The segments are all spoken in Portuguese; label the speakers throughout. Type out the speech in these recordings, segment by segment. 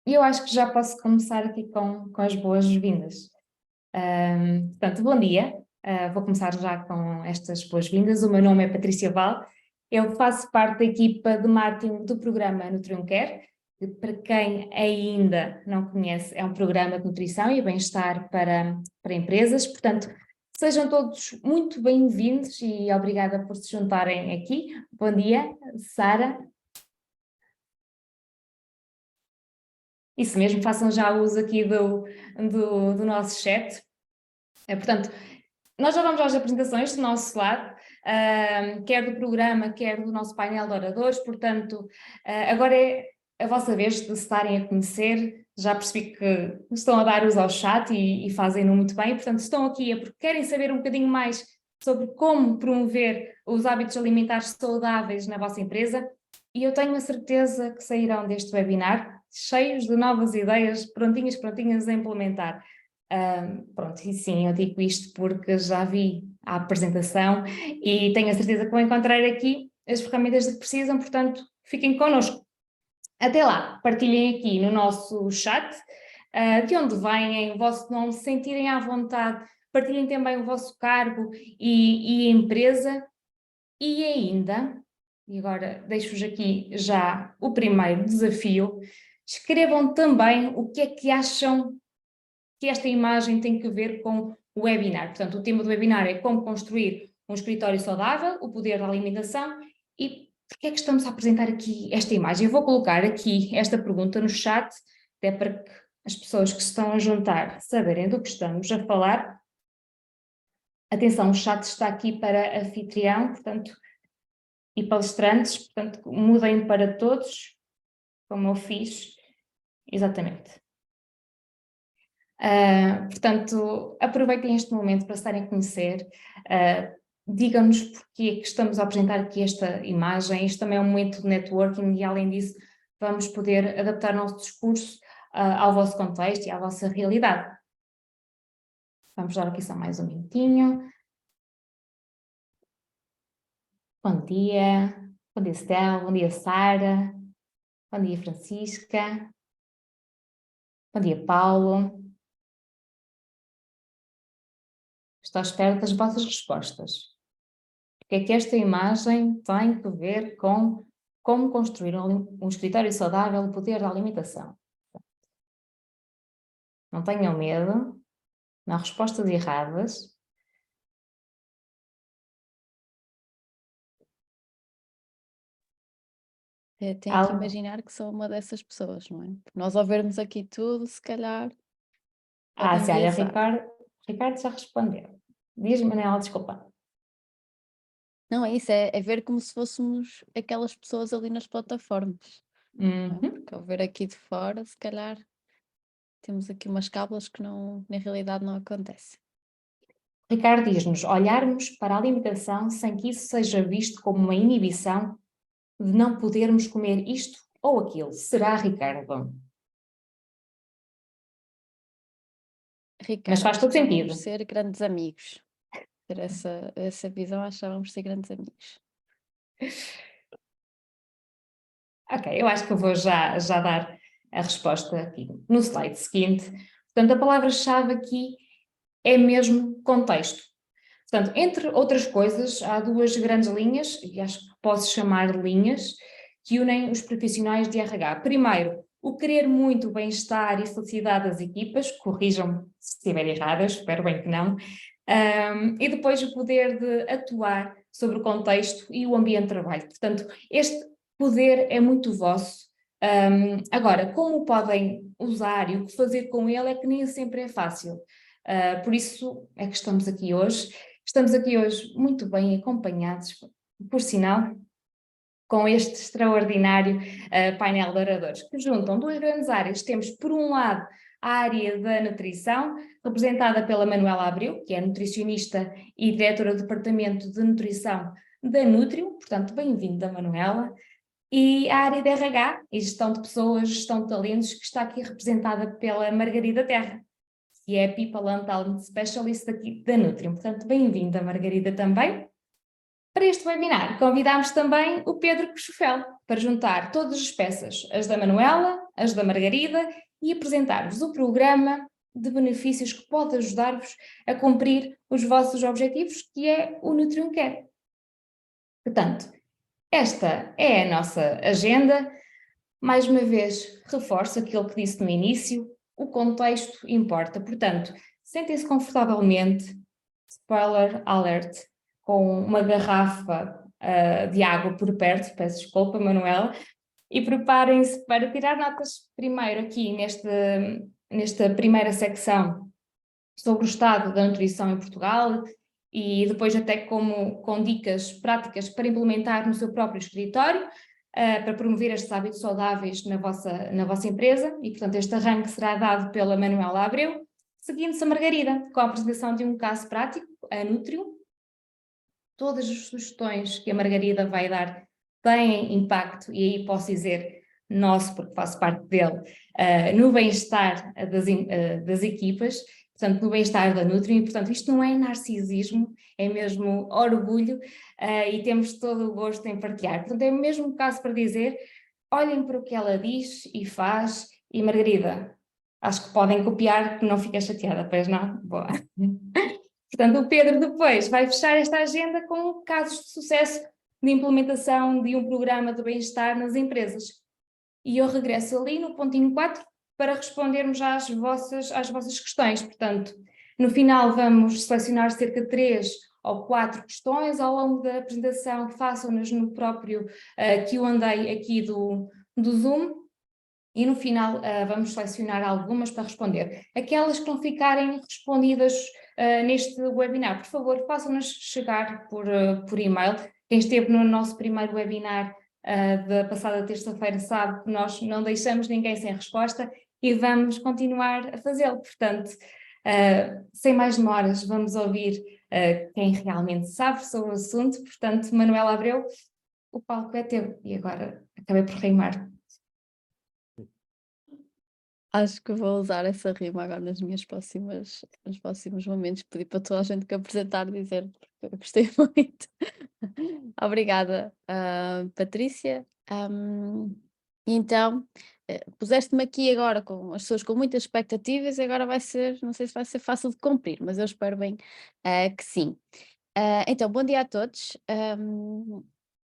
Speaker 1: E eu acho que já posso começar aqui com as boas-vindas. Portanto, bom dia. Vou começar já com estas boas-vindas. O meu nome é Patrícia Val. Eu faço parte da equipa de marketing do programa NutriumCare, que, para quem ainda não conhece, é um programa de nutrição e bem-estar para empresas. Portanto, sejam todos muito bem-vindos e obrigada por se juntarem aqui. Bom dia, Sara. Isso mesmo, façam já uso aqui do nosso chat. Portanto, nós já vamos às apresentações do nosso lado, quer do programa, quer do nosso painel de oradores, portanto, agora é a vossa vez de se estarem a conhecer. Já percebi que estão a dar uso ao chat e fazem-no muito bem, portanto, estão aqui porque querem saber um bocadinho mais sobre como promover os hábitos alimentares saudáveis na vossa empresa, e eu tenho a certeza que sairão deste webinar cheios de novas ideias, prontinhas a implementar. Pronto, e sim, eu digo isto porque já vi a apresentação e tenho a certeza que vão encontrar aqui as ferramentas de que precisam, portanto, fiquem connosco. Até lá, partilhem aqui no nosso chat de onde vêm, o vosso nome, se sentirem à vontade, partilhem também o vosso cargo e a empresa, e ainda, e agora deixo-vos aqui já o primeiro desafio, escrevam também o que é que acham que esta imagem tem que ver com o webinar. Portanto, o tema do webinar é como construir um escritório saudável, o poder da alimentação, e porquê é que estamos a apresentar aqui esta imagem? Eu vou colocar aqui esta pergunta no chat, até para que as pessoas que se estão a juntar saberem do que estamos a falar. Atenção, o chat está aqui para anfitrião, portanto, e palestrantes, portanto, mudem para todos, como eu fiz, exatamente. Portanto, aproveitem este momento para estarem a conhecer, digam-nos porque é que estamos a apresentar aqui esta imagem. Isto também é um momento de networking e, além disso, vamos poder adaptar o nosso discurso ao vosso contexto e à vossa realidade. Vamos dar aqui só mais um minutinho. Bom dia Estela, bom dia Sara, bom dia Francisca, bom dia Paulo. Estou à espera das vossas respostas. O que é que esta imagem tem que ver com como construir um escritório saudável, o poder da alimentação? Não tenham medo, não há respostas erradas.
Speaker 2: Tenho que imaginar que sou uma dessas pessoas, não é? Nós ao vermos aqui tudo, se calhar podem
Speaker 1: Se olha,
Speaker 2: enviesar.
Speaker 1: Ricardo já respondeu. Diz-me, Manela, desculpa.
Speaker 2: Não é isso, é ver como se fôssemos aquelas pessoas ali nas plataformas. Não é? Porque ao ver aqui de fora, se calhar temos aqui umas cábulas que não, na realidade não acontece.
Speaker 1: Ricardo diz-nos olharmos para a alimentação sem que isso seja visto como uma inibição de não podermos comer isto ou aquilo. Será, Ricardo?
Speaker 2: Ricardo,
Speaker 1: Mas faz todo sentido.
Speaker 2: vamos ser grandes amigos. Ter essa visão, acho que vamos ser grandes amigos.
Speaker 1: Ok, eu acho que eu vou já dar a resposta aqui no slide seguinte. Portanto, a palavra-chave aqui é mesmo contexto. Portanto, entre outras coisas, há duas grandes linhas, e acho que posso chamar linhas, que unem os profissionais de RH. Primeiro, o querer muito o bem-estar e felicidade das equipas, corrijam-me se estiver errada, eu espero bem que não, e depois o poder de atuar sobre o contexto e o ambiente de trabalho. Portanto, este poder é muito vosso. Agora, como o podem usar e o que fazer com ele é que nem sempre é fácil. Por isso é que estamos aqui hoje. Estamos aqui hoje muito bem acompanhados, por sinal, com este extraordinário painel de oradores, que juntam duas grandes áreas. Temos, por um lado, a área da nutrição, representada pela Manuela Abreu, que é nutricionista e diretora do Departamento de Nutrição da Nutrium, portanto, bem-vinda, Manuela. E a área de RH e gestão de pessoas, gestão de talentos, que está aqui representada pela Margarida Terra, que é a People and Talent Specialist aqui da Nutrium. Portanto, bem-vinda, Margarida, também. Para Para este webinar, convidámos também o Pedro Cochofel para juntar todas as peças, as da Manuela, as da Margarida, e apresentar-vos o programa de benefícios que pode ajudar-vos a cumprir os vossos objetivos, que é o Nutrium Care. Portanto, esta é a nossa agenda. Mais uma vez, reforço aquilo que disse no início, o contexto importa. Portanto, sentem-se confortavelmente, spoiler alert, com uma garrafa de água por perto, peço desculpa, Manuela, e preparem-se para tirar notas primeiro aqui nesta primeira secção sobre o estado da nutrição em Portugal e depois até com dicas práticas para implementar no seu próprio escritório, para promover estes hábitos saudáveis na vossa empresa, e portanto este arranque será dado pela Manuela Abreu, seguindo-se a Margarida, com a apresentação de um caso prático, a Nutrium. Todas as sugestões que a Margarida vai dar têm impacto, e aí posso dizer nosso, porque faço parte dele, no bem-estar das equipas, portanto no bem-estar da Nutrium, e portanto isto não é narcisismo, é mesmo orgulho, e temos todo o gosto em partilhar. Portanto é mesmo um caso para dizer, olhem para o que ela diz e faz, e Margarida, acho que podem copiar, que não fica chateada, pois não? Boa. Portanto, o Pedro depois vai fechar esta agenda com casos de sucesso de implementação de um programa de bem-estar nas empresas. E eu regresso ali no pontinho 4 para respondermos às vossas questões. Portanto, no final vamos selecionar cerca de 3 ou 4 questões ao longo da apresentação, façam-nas no próprio Q&A aqui do Zoom. E no final vamos selecionar algumas para responder. Aquelas que não ficarem respondidas neste webinar, por favor, façam-nos chegar por e-mail. Quem esteve no nosso primeiro webinar da passada terça-feira sabe que nós não deixamos ninguém sem resposta e vamos continuar a fazê-lo. Portanto, sem mais demoras, vamos ouvir quem realmente sabe sobre o assunto. Portanto, Manuela Abreu, o palco é teu. E agora acabei por rimar.
Speaker 2: Acho que vou usar essa rima agora nos próximos momentos. Pedi para toda a gente que apresentar dizer, porque eu gostei muito. Obrigada, Patrícia. Então, puseste-me aqui agora com as pessoas com muitas expectativas e agora não sei se vai ser fácil de cumprir, mas eu espero bem que sim. Então, bom dia a todos.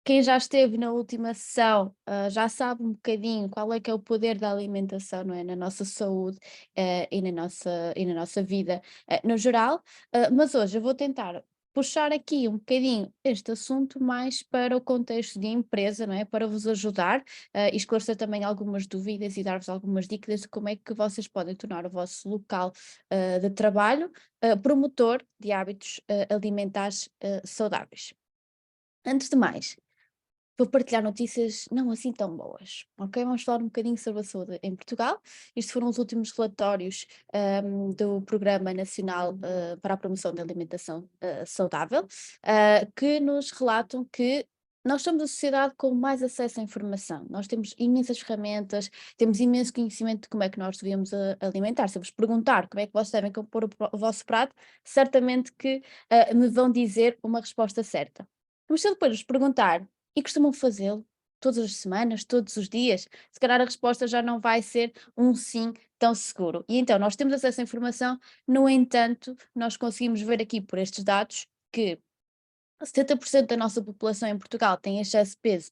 Speaker 2: Quem já esteve na última sessão já sabe um bocadinho qual é que é o poder da alimentação, não é? Na nossa saúde e na nossa vida no geral, mas hoje eu vou tentar puxar aqui um bocadinho este assunto mais para o contexto de empresa, não é? Para vos ajudar e esclarecer também algumas dúvidas e dar-vos algumas dicas de como é que vocês podem tornar o vosso local de trabalho promotor de hábitos alimentares saudáveis. Antes de mais, vou partilhar notícias não assim tão boas, ok? Vamos falar um bocadinho sobre a saúde em Portugal. Estes foram os últimos relatórios do Programa Nacional para a Promoção da Alimentação Saudável, que nos relatam que nós somos a sociedade com mais acesso à informação. Nós temos imensas ferramentas, temos imenso conhecimento de como é que nós devemos alimentar. Se eu vos perguntar como é que vocês devem compor o vosso prato, certamente que me vão dizer uma resposta certa. Mas se eu depois vos perguntar e costumam fazê-lo todas as semanas, todos os dias, se calhar a resposta já não vai ser um sim tão seguro. E então nós temos acesso à informação, no entanto, nós conseguimos ver aqui por estes dados que 70% da nossa população em Portugal tem excesso de peso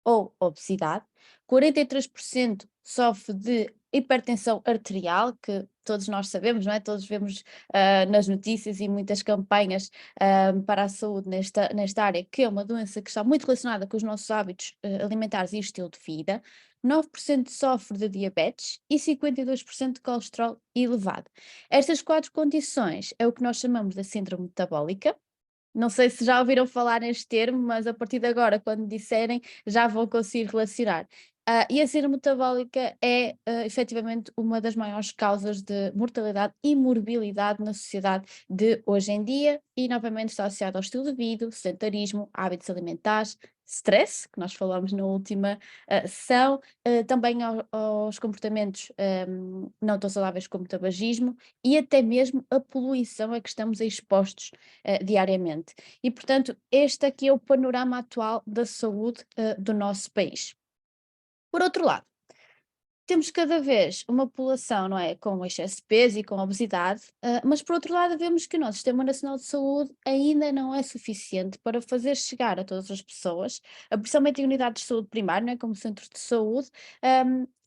Speaker 2: ou obesidade, 43% sofre de hipertensão arterial, que todos nós sabemos, não é? Todos vemos nas notícias e muitas campanhas para a saúde nesta área, que é uma doença que está muito relacionada com os nossos hábitos alimentares e estilo de vida. 9% sofre de diabetes e 52% de colesterol elevado. Estas 4 condições é o que nós chamamos de síndrome metabólica. Não sei se já ouviram falar neste termo, mas a partir de agora, quando disserem, já vão conseguir relacionar. E a síndrome metabólica é efetivamente uma das maiores causas de mortalidade e morbilidade na sociedade de hoje em dia e novamente está associada ao estilo de vida, sedentarismo, hábitos alimentares, stress, que nós falamos na última sessão, também aos comportamentos não tão saudáveis como o tabagismo e até mesmo a poluição a que estamos expostos diariamente. E, portanto, este aqui é o panorama atual da saúde do nosso país. Por outro lado, temos cada vez uma população, não é, com excesso de peso e com obesidade, mas por outro lado vemos que o nosso Sistema Nacional de Saúde ainda não é suficiente para fazer chegar a todas as pessoas, principalmente em unidades de saúde primária, não é, como centros de saúde,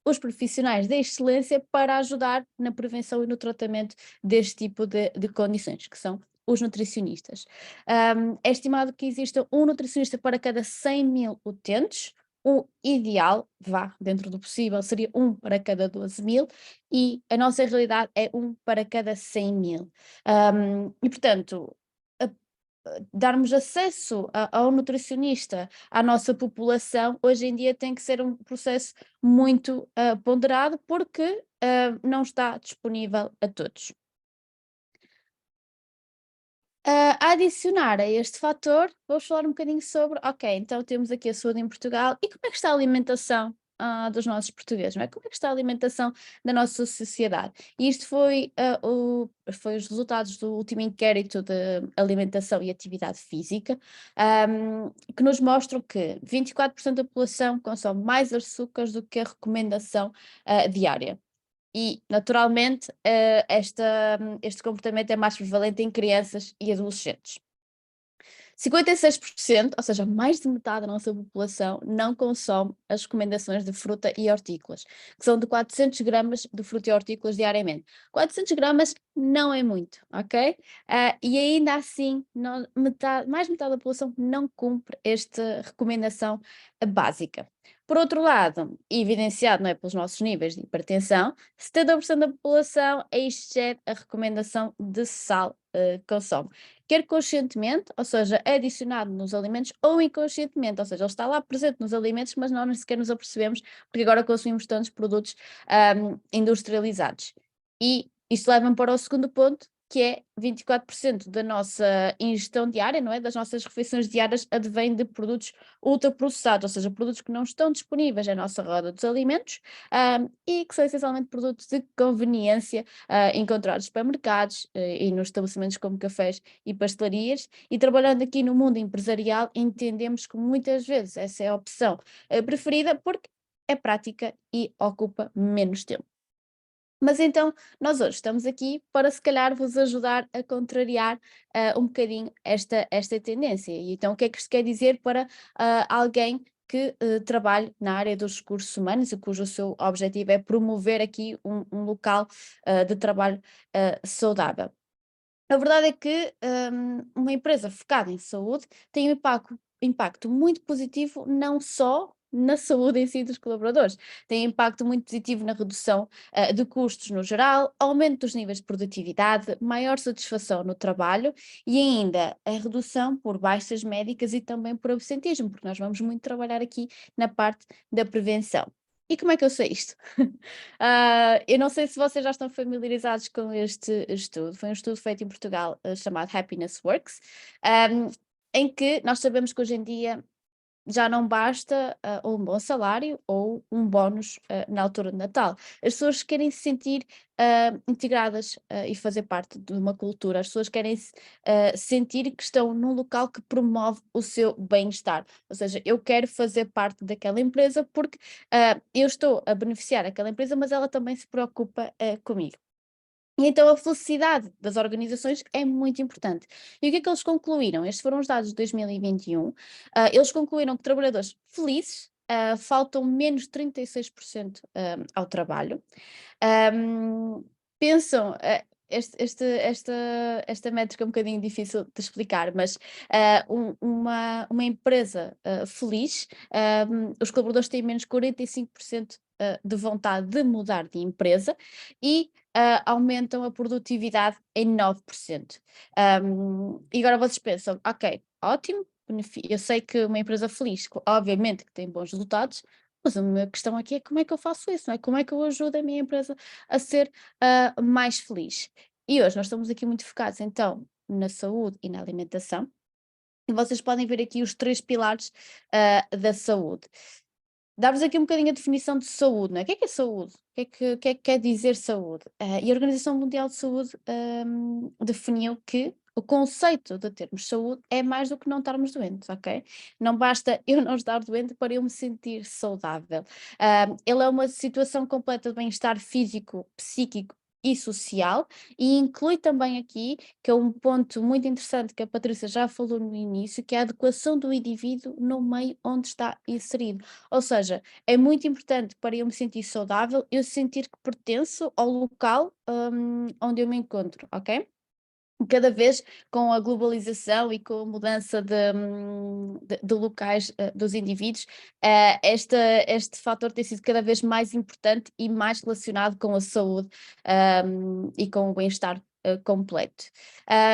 Speaker 2: os profissionais de excelência para ajudar na prevenção e no tratamento deste tipo de condições, que são os nutricionistas. É estimado que exista um nutricionista para cada 100 mil utentes. O ideal, vá, dentro do possível, seria um para cada 12.000 e a nossa realidade é um para cada 100.000. E, portanto, darmos acesso ao nutricionista à nossa população, hoje em dia tem que ser um processo muito ponderado porque não está disponível a todos. A adicionar a este fator, vamos falar um bocadinho sobre, ok, então temos aqui a saúde em Portugal e como é que está a alimentação dos nossos portugueses, não é? Como é que está a alimentação da nossa sociedade? E isto foi os resultados do último inquérito de alimentação e atividade física, que nos mostram que 24% da população consome mais açúcares do que a recomendação diária. E, naturalmente, este comportamento é mais prevalente em crianças e adolescentes. 56%, ou seja, mais de metade da nossa população, não consome as recomendações de fruta e hortícolas, que são de 400 gramas de fruta e hortícolas diariamente. 400 gramas não é muito, ok? E ainda assim, mais de metade da população não cumpre esta recomendação básica. Por outro lado, evidenciado, não é, pelos nossos níveis de hipertensão, 70% da população excede a recomendação de sal que consome. Quer conscientemente, ou seja, adicionado nos alimentos, ou inconscientemente, ou seja, ele está lá presente nos alimentos, mas nós nem sequer nos apercebemos, porque agora consumimos tantos produtos industrializados. E isto leva-me para o segundo ponto, que é 24% da nossa ingestão diária, não é? Das nossas refeições diárias advém de produtos ultraprocessados, ou seja, produtos que não estão disponíveis na nossa roda dos alimentos e que são essencialmente produtos de conveniência encontrados nos supermercados e nos estabelecimentos como cafés e pastelarias. E trabalhando aqui no mundo empresarial, entendemos que muitas vezes essa é a opção preferida porque é prática e ocupa menos tempo. Mas então, nós hoje estamos aqui para se calhar vos ajudar a contrariar um bocadinho esta tendência. E então, o que é que isto quer dizer para alguém que trabalhe na área dos recursos humanos e cujo seu objetivo é promover aqui um local de trabalho saudável? A verdade é que uma empresa focada em saúde tem um impacto muito positivo, não só na saúde em si dos colaboradores, tem impacto muito positivo na redução de custos no geral, aumento dos níveis de produtividade, maior satisfação no trabalho e ainda a redução por baixas médicas e também por absentismo, porque nós vamos muito trabalhar aqui na parte da prevenção. E como é que eu sei isto? Eu não sei se vocês já estão familiarizados com este estudo. Foi um estudo feito em Portugal chamado Happiness Works, em que nós sabemos que hoje em dia já não basta um bom salário ou um bónus na altura de Natal. As pessoas querem se sentir integradas e fazer parte de uma cultura. As pessoas querem se sentir que estão num local que promove o seu bem-estar. Ou seja, eu quero fazer parte daquela empresa porque eu estou a beneficiar aquela empresa, mas ela também se preocupa comigo. E então a felicidade das organizações é muito importante. E o que é que eles concluíram? Estes foram os dados de 2021. Eles concluíram que trabalhadores felizes faltam menos 36% ao trabalho. Pensam, esta métrica é um bocadinho difícil de explicar, mas uma empresa feliz, os colaboradores têm menos 45% de vontade de mudar de empresa e aumentam a produtividade em 9%. E agora vocês pensam, ok, ótimo, eu sei que uma empresa feliz, obviamente que tem bons resultados, mas a minha questão aqui é como é que eu faço isso, não é? Como é que eu ajudo a minha empresa a ser mais feliz? E hoje nós estamos aqui muito focados então na saúde e na alimentação, e vocês podem ver aqui os 3 pilares da saúde. Dar-vos aqui um bocadinho a definição de saúde, não é? O que é saúde? O que é que quer dizer saúde? E a Organização Mundial de Saúde definiu que o conceito de termos saúde é mais do que não estarmos doentes, ok? Não basta eu não estar doente para eu me sentir saudável. Ele é uma situação completa de bem-estar físico, psíquico e social, e inclui também aqui, que é um ponto muito interessante que a Patrícia já falou no início, que é a adequação do indivíduo no meio onde está inserido. Ou seja, é muito importante para eu me sentir saudável, eu sentir que pertenço ao local onde eu me encontro, ok? Cada vez com a globalização e com a mudança de locais dos indivíduos, este fator tem sido cada vez mais importante e mais relacionado com a saúde e com o bem-estar completo.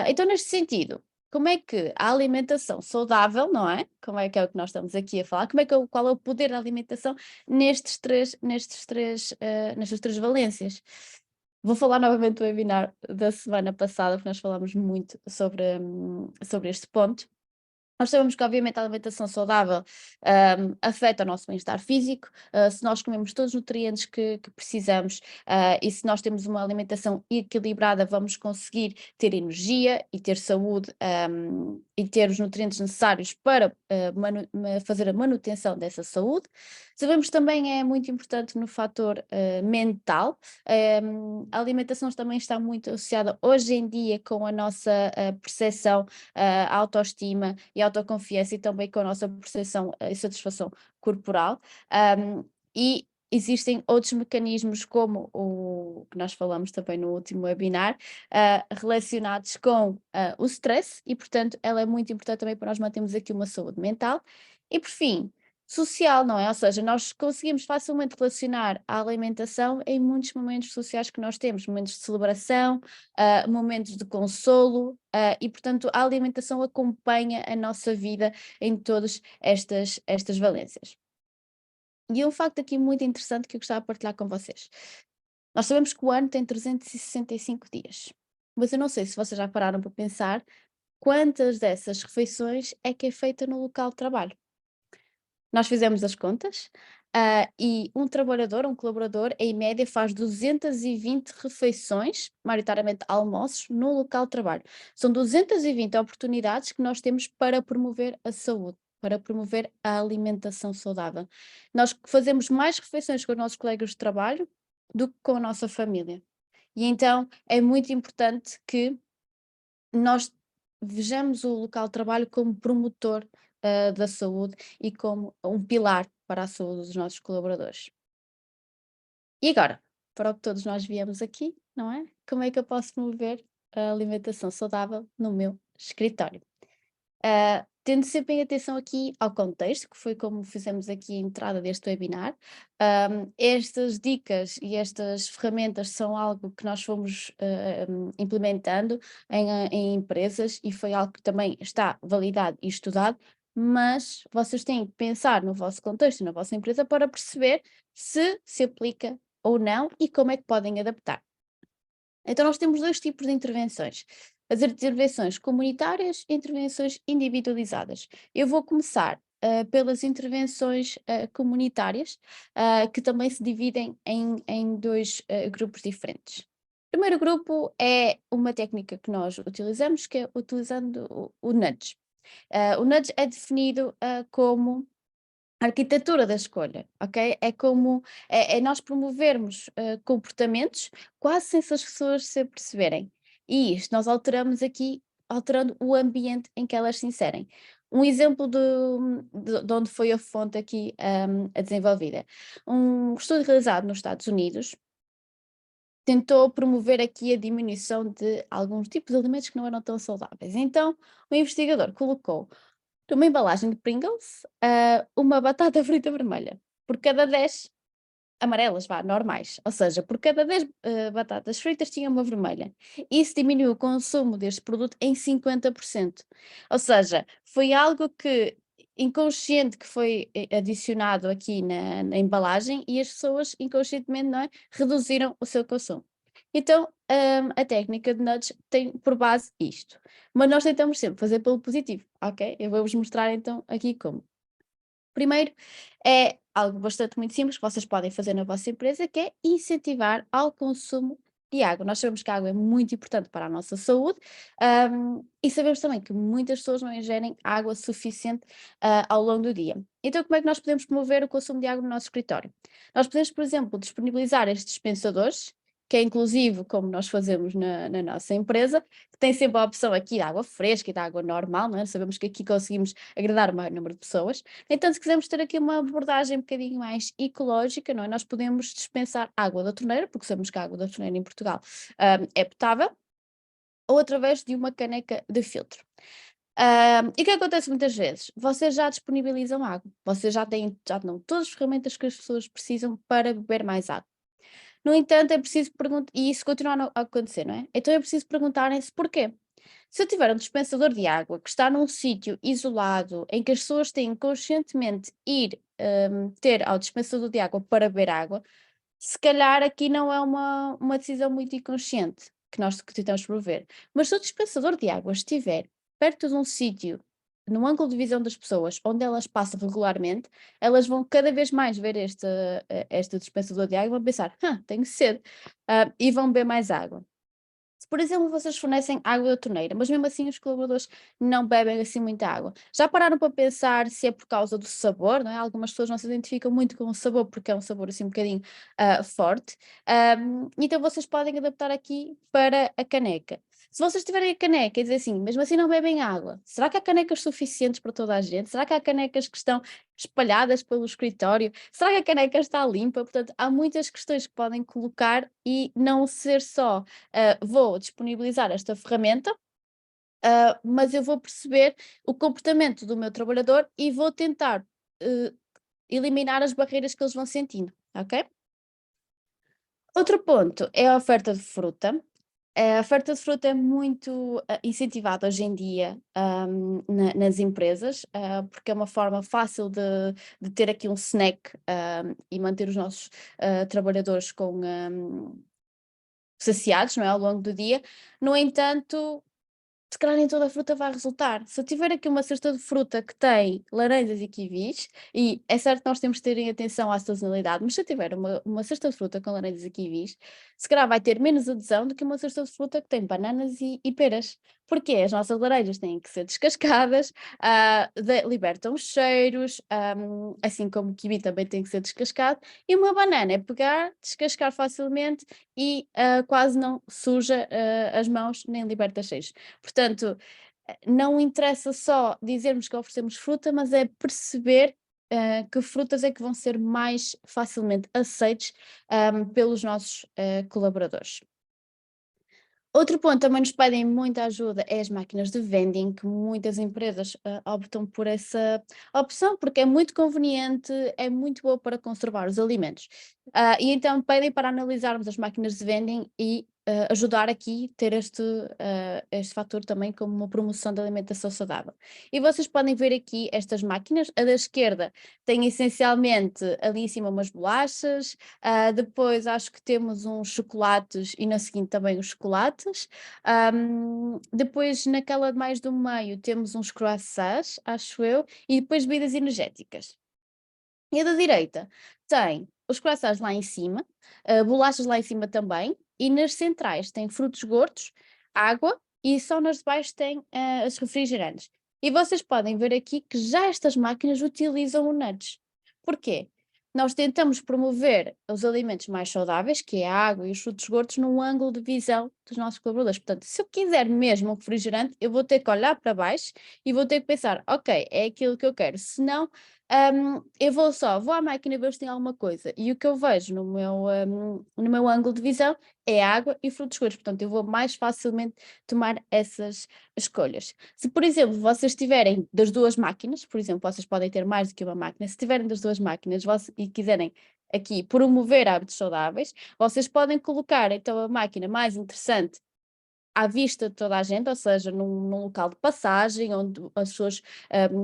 Speaker 2: Então, neste sentido, como é que a alimentação saudável, não é? Como é que é o que nós estamos aqui a falar? Qual é o poder da alimentação nestas três valências? Vou falar novamente do webinar da semana passada, porque nós falámos muito sobre este ponto. Nós sabemos que, obviamente, a alimentação saudável afeta o nosso bem-estar físico, se nós comemos todos os nutrientes que precisamos e se nós temos uma alimentação equilibrada, vamos conseguir ter energia e ter saúde e ter os nutrientes necessários para fazer a manutenção dessa saúde. Sabemos também é muito importante no fator mental. A alimentação também está muito associada hoje em dia com a nossa percepção, a autoestima e autoconfiança e também com a nossa percepção e satisfação corporal. E existem outros mecanismos, como o que nós falamos também no último webinar, relacionados com o stress, e portanto ela é muito importante também para nós mantermos aqui uma saúde mental. E por fim, social, não é? Ou seja, nós conseguimos facilmente relacionar a alimentação em muitos momentos sociais que nós temos, momentos de celebração, momentos de consolo, e portanto a alimentação acompanha a nossa vida em todas estas valências. E um facto aqui muito interessante que eu gostava de partilhar com vocês. Nós sabemos que o ano tem 365 dias, mas eu não sei se vocês já pararam para pensar quantas dessas refeições é que é feita no local de trabalho. Nós fizemos as contas, e um trabalhador, um colaborador, em média faz 220 refeições, maioritariamente almoços, no local de trabalho. São 220 oportunidades que nós temos para promover a saúde, para promover a alimentação saudável. Nós fazemos mais refeições com os nossos colegas de trabalho do que com a nossa família. E então é muito importante que nós vejamos o local de trabalho como promotor da saúde e como um pilar para a saúde dos nossos colaboradores. E agora, para o que todos nós viemos aqui, não é? Como é que eu posso promover a alimentação saudável no meu escritório? Tendo sempre em atenção aqui ao contexto, que foi como fizemos aqui a entrada deste webinar, estas dicas e estas ferramentas são algo que nós fomos implementando em empresas e foi algo que também está validado e estudado, mas vocês têm que pensar no vosso contexto e na vossa empresa para perceber se aplica ou não e como é que podem adaptar. Então, nós temos 2 tipos de intervenções: as intervenções comunitárias e intervenções individualizadas. Eu vou começar pelas intervenções comunitárias, que também se dividem em 2 grupos diferentes. O primeiro grupo é uma técnica que nós utilizamos, que é utilizando o nudge. O nudge é definido como a arquitetura da escolha, ok? É nós promovermos comportamentos quase sem as pessoas se aperceberem. E isto nós alteramos aqui, alterando o ambiente em que elas se inserem. Um exemplo de onde foi a fonte aqui a desenvolvida. Um estudo realizado nos Estados Unidos tentou promover aqui a diminuição de alguns tipos de alimentos que não eram tão saudáveis. Então, o investigador colocou numa embalagem de Pringles, uma batata frita vermelha, por cada 10 amarelas, vá, normais, ou seja, por cada 10 batatas fritas tinha uma vermelha. Isso diminuiu o consumo deste produto em 50%. Ou seja, foi algo que inconsciente que foi adicionado aqui na embalagem e as pessoas inconscientemente, não é, reduziram o seu consumo. Então, a técnica de nudge tem por base isto. Mas nós tentamos sempre fazer pelo positivo, ok? Eu vou-vos mostrar então aqui como. Primeiro, é algo bastante muito simples que vocês podem fazer na vossa empresa, que é incentivar ao consumo de água. Nós sabemos que a água é muito importante para a nossa saúde, e sabemos também que muitas pessoas não ingerem água suficiente ao longo do dia. Então, como é que nós podemos promover o consumo de água no nosso escritório? Nós podemos, por exemplo, disponibilizar estes dispensadores, que é inclusive como nós fazemos na nossa empresa, que tem sempre a opção aqui de água fresca e de água normal, não é? Sabemos que aqui conseguimos agradar o maior número de pessoas. No entanto, se quisermos ter aqui uma abordagem um bocadinho mais ecológica, não é? Nós podemos dispensar água da torneira, porque sabemos que a água da torneira em Portugal é potável, ou através de uma caneca de filtro. E o que acontece muitas vezes? Vocês já disponibilizam água, vocês já dão todas as ferramentas que as pessoas precisam para beber mais água. No entanto, é preciso perguntar, e isso continua a acontecer, não é? Então é preciso perguntarem-se porquê. Se eu tiver um dispensador de água que está num sítio isolado, em que as pessoas têm conscientemente ir ter ao dispensador de água para beber água, se calhar aqui não é uma decisão muito inconsciente que nós que tentamos promover. Mas se o dispensador de água estiver perto de um sítio, no ângulo de visão das pessoas, onde elas passam regularmente, elas vão cada vez mais ver este dispensador de água e vão pensar, tenho sede, e vão beber mais água. Se, por exemplo, vocês fornecem água da torneira, mas mesmo assim os colaboradores não bebem assim muita água, já pararam para pensar se é por causa do sabor, não é? Algumas pessoas não se identificam muito com o sabor porque é um sabor assim um bocadinho forte. Então vocês podem adaptar aqui para a caneca. Se vocês tiverem a caneca e dizer assim, mesmo assim não bebem água, será que há canecas suficientes para toda a gente? Será que há canecas que estão espalhadas pelo escritório? Será que a caneca está limpa? Portanto, há muitas questões que podem colocar e não ser só vou disponibilizar esta ferramenta, mas eu vou perceber o comportamento do meu trabalhador e vou tentar uh, eliminar as barreiras que eles vão sentindo, ok? Outro ponto é a oferta de fruta. A oferta de fruta é muito incentivada hoje em dia nas empresas, porque é uma forma fácil de ter aqui um snack e manter os nossos trabalhadores com, saciados, não é, ao longo do dia. No entanto, se calhar nem toda a fruta vai resultar. Se eu tiver aqui uma cesta de fruta que tem laranjas e kiwis, e é certo que nós temos de ter atenção à sazonalidade, mas se eu tiver uma cesta de fruta com laranjas e kiwis, se calhar vai ter menos adesão do que uma cesta de fruta que tem bananas e peras. Porque as nossas laranjas têm que ser descascadas, libertam os cheiros, assim como o kiwi também tem que ser descascado, e uma banana é pegar, descascar facilmente e quase não suja as mãos nem liberta cheiros. Portanto, não interessa só dizermos que oferecemos fruta, mas é perceber que frutas é que vão ser mais facilmente aceites pelos nossos colaboradores. Outro ponto também nos pedem muita ajuda é as máquinas de vending, que muitas empresas optam por essa opção, porque é muito conveniente, é muito boa para conservar os alimentos. E então pedem para analisarmos as máquinas de vending e ajudar aqui, ter este fator também como uma promoção da alimentação saudável. E vocês podem ver aqui estas máquinas, a da esquerda tem essencialmente ali em cima umas bolachas, depois acho que temos uns chocolates e na seguinte também os chocolates. Depois naquela mais do meio temos uns croissants, acho eu, e depois bebidas energéticas. E a da direita tem os croissants lá em cima, bolachas lá em cima também, e nas centrais tem frutos gordos, água e só nas de baixo tem os refrigerantes. E vocês podem ver aqui que já estas máquinas utilizam o nuts. Porquê? Nós tentamos promover os alimentos mais saudáveis, que é a água e os frutos gordos, num ângulo de visão dos nossos colaboradores. Portanto, se eu quiser mesmo um refrigerante, eu vou ter que olhar para baixo e vou ter que pensar, ok, é aquilo que eu quero. Se não, eu vou à máquina ver se tem alguma coisa e o que eu vejo no meu ângulo de visão é água e frutos secos, portanto eu vou mais facilmente tomar essas escolhas. Se, por exemplo, vocês tiverem das duas máquinas, por exemplo, vocês podem ter mais do que uma máquina, se tiverem das duas máquinas e quiserem aqui promover hábitos saudáveis, vocês podem colocar então a máquina mais interessante à vista de toda a gente, ou seja, num local de passagem, onde as pessoas,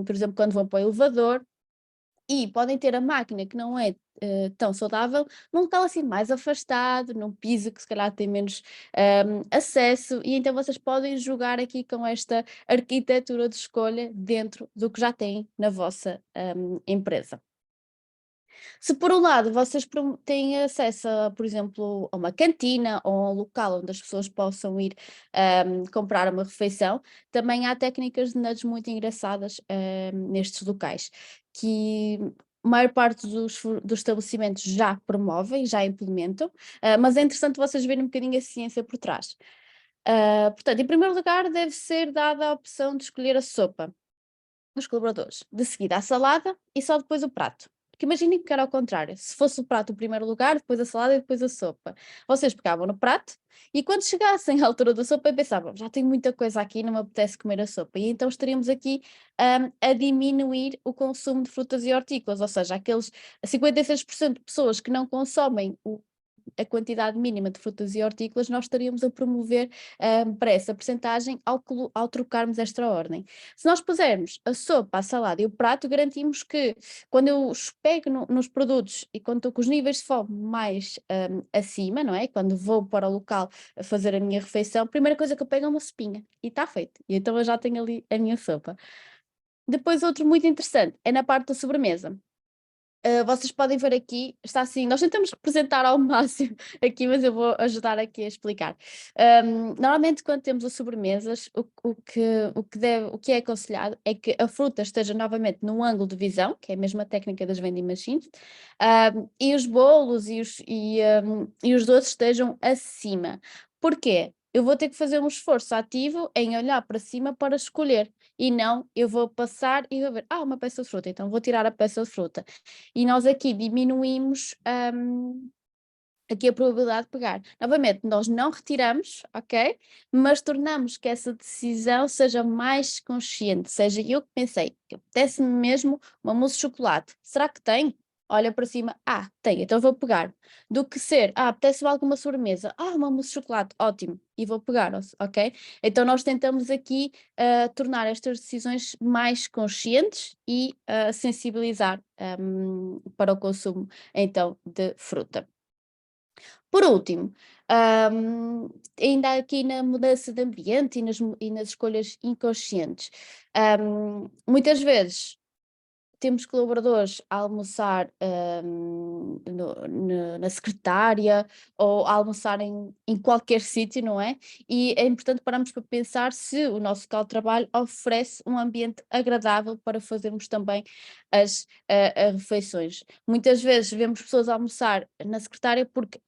Speaker 2: por exemplo, quando vão para o elevador, e podem ter a máquina que não é tão saudável, num local assim mais afastado, num piso que se calhar tem menos acesso, e então vocês podem jogar aqui com esta arquitetura de escolha dentro do que já têm na vossa empresa. Se por um lado vocês têm acesso, por exemplo, a uma cantina ou a um local onde as pessoas possam ir comprar uma refeição, também há técnicas de nudge muito engraçadas nestes locais, que a maior parte dos estabelecimentos já promovem, já implementam, mas é interessante vocês verem um bocadinho a ciência por trás. Portanto, em primeiro lugar, deve ser dada a opção de escolher a sopa dos colaboradores, de seguida a salada e só depois o prato. Porque imaginem que era ao contrário, se fosse o prato o primeiro lugar, depois a salada e depois a sopa. Vocês pegavam no prato e quando chegassem à altura da sopa pensavam, já tenho muita coisa aqui, não me apetece comer a sopa. E então estaríamos aqui a diminuir o consumo de frutas e hortícolas, ou seja, aqueles 56% de pessoas que não consomem a quantidade mínima de frutas e hortícolas, nós estaríamos a promover para essa percentagem ao trocarmos esta ordem. Se nós pusermos a sopa, a salada e o prato, garantimos que quando eu pego nos produtos e quando estou com os níveis de fome mais acima, não é? Quando vou para o local a fazer a minha refeição, a primeira coisa que eu pego é uma sopinha e está feito. E então eu já tenho ali a minha sopa. Depois outro muito interessante é na parte da sobremesa. Vocês podem ver aqui, está assim, nós tentamos representar ao máximo aqui, mas eu vou ajudar aqui a explicar. Normalmente quando temos as sobremesas, o que é aconselhado é que a fruta esteja novamente num ângulo de visão, que é a mesma técnica das vending machines, e os bolos e os doces estejam acima. Porquê? Eu vou ter que fazer um esforço ativo em olhar para cima para escolher, e não eu vou passar e vou ver, uma peça de fruta, então vou tirar a peça de fruta. E nós aqui diminuímos aqui a probabilidade de pegar. Novamente, nós não retiramos, ok? Mas tornamos que essa decisão seja mais consciente, seja eu que pensei, que apetece-me mesmo uma mousse de chocolate. Será que tem? Olha para cima, tem, então vou pegar. Do que ser, apetece-me alguma sobremesa, uma mousse de chocolate, ótimo, e vou pegar, ok? Então nós tentamos aqui tornar estas decisões mais conscientes e sensibilizar para o consumo, então, de fruta. Por último, ainda aqui na mudança de ambiente e nas escolhas inconscientes, muitas vezes temos colaboradores a almoçar na secretária ou a almoçar em qualquer sítio, não é? E é importante pararmos para pensar se o nosso local de trabalho oferece um ambiente agradável para fazermos também as refeições. Muitas vezes vemos pessoas a almoçar na secretária porque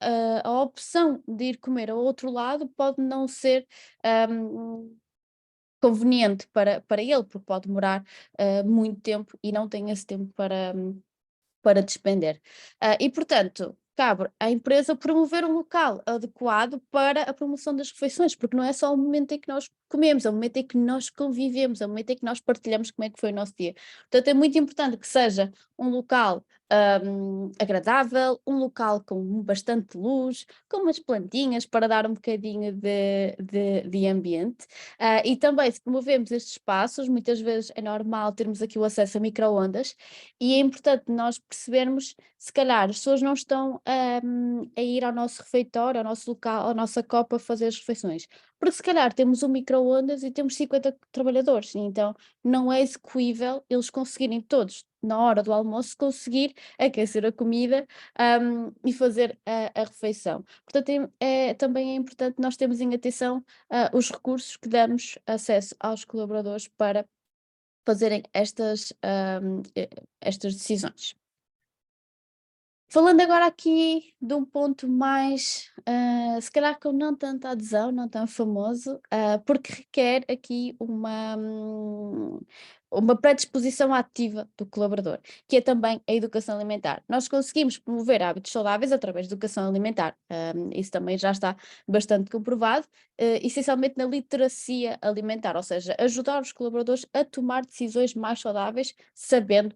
Speaker 2: a opção de ir comer ao outro lado pode não ser conveniente para ele, porque pode demorar muito tempo e não tem esse tempo para despender. E, portanto, cabe à empresa promover um local adequado para a promoção das refeições, porque não é só o momento em que nós comemos, é o momento em que nós convivemos, é o momento em que nós partilhamos como é que foi o nosso dia. Portanto, é muito importante que seja um local agradável, um local com bastante luz, com umas plantinhas para dar um bocadinho de ambiente. E também, se promovemos estes espaços, muitas vezes é normal termos aqui o acesso a micro-ondas, e é importante nós percebermos, se calhar, as pessoas não estão a ir ao nosso refeitório, ao nosso local, à nossa copa fazer as refeições. Porque se calhar temos um micro-ondas e temos 50 trabalhadores, e então não é execuível eles conseguirem todos, na hora do almoço, conseguir aquecer a comida e fazer a refeição. Portanto, também é importante nós termos em atenção os recursos que damos acesso aos colaboradores para fazerem estas decisões. Falando agora aqui de um ponto mais, se calhar com não tanta adesão, não tão famoso, porque requer aqui uma predisposição ativa do colaborador, que é também a educação alimentar. Nós conseguimos promover hábitos saudáveis através da educação alimentar, isso também já está bastante comprovado, essencialmente na literacia alimentar, ou seja, ajudar os colaboradores a tomar decisões mais saudáveis, sabendo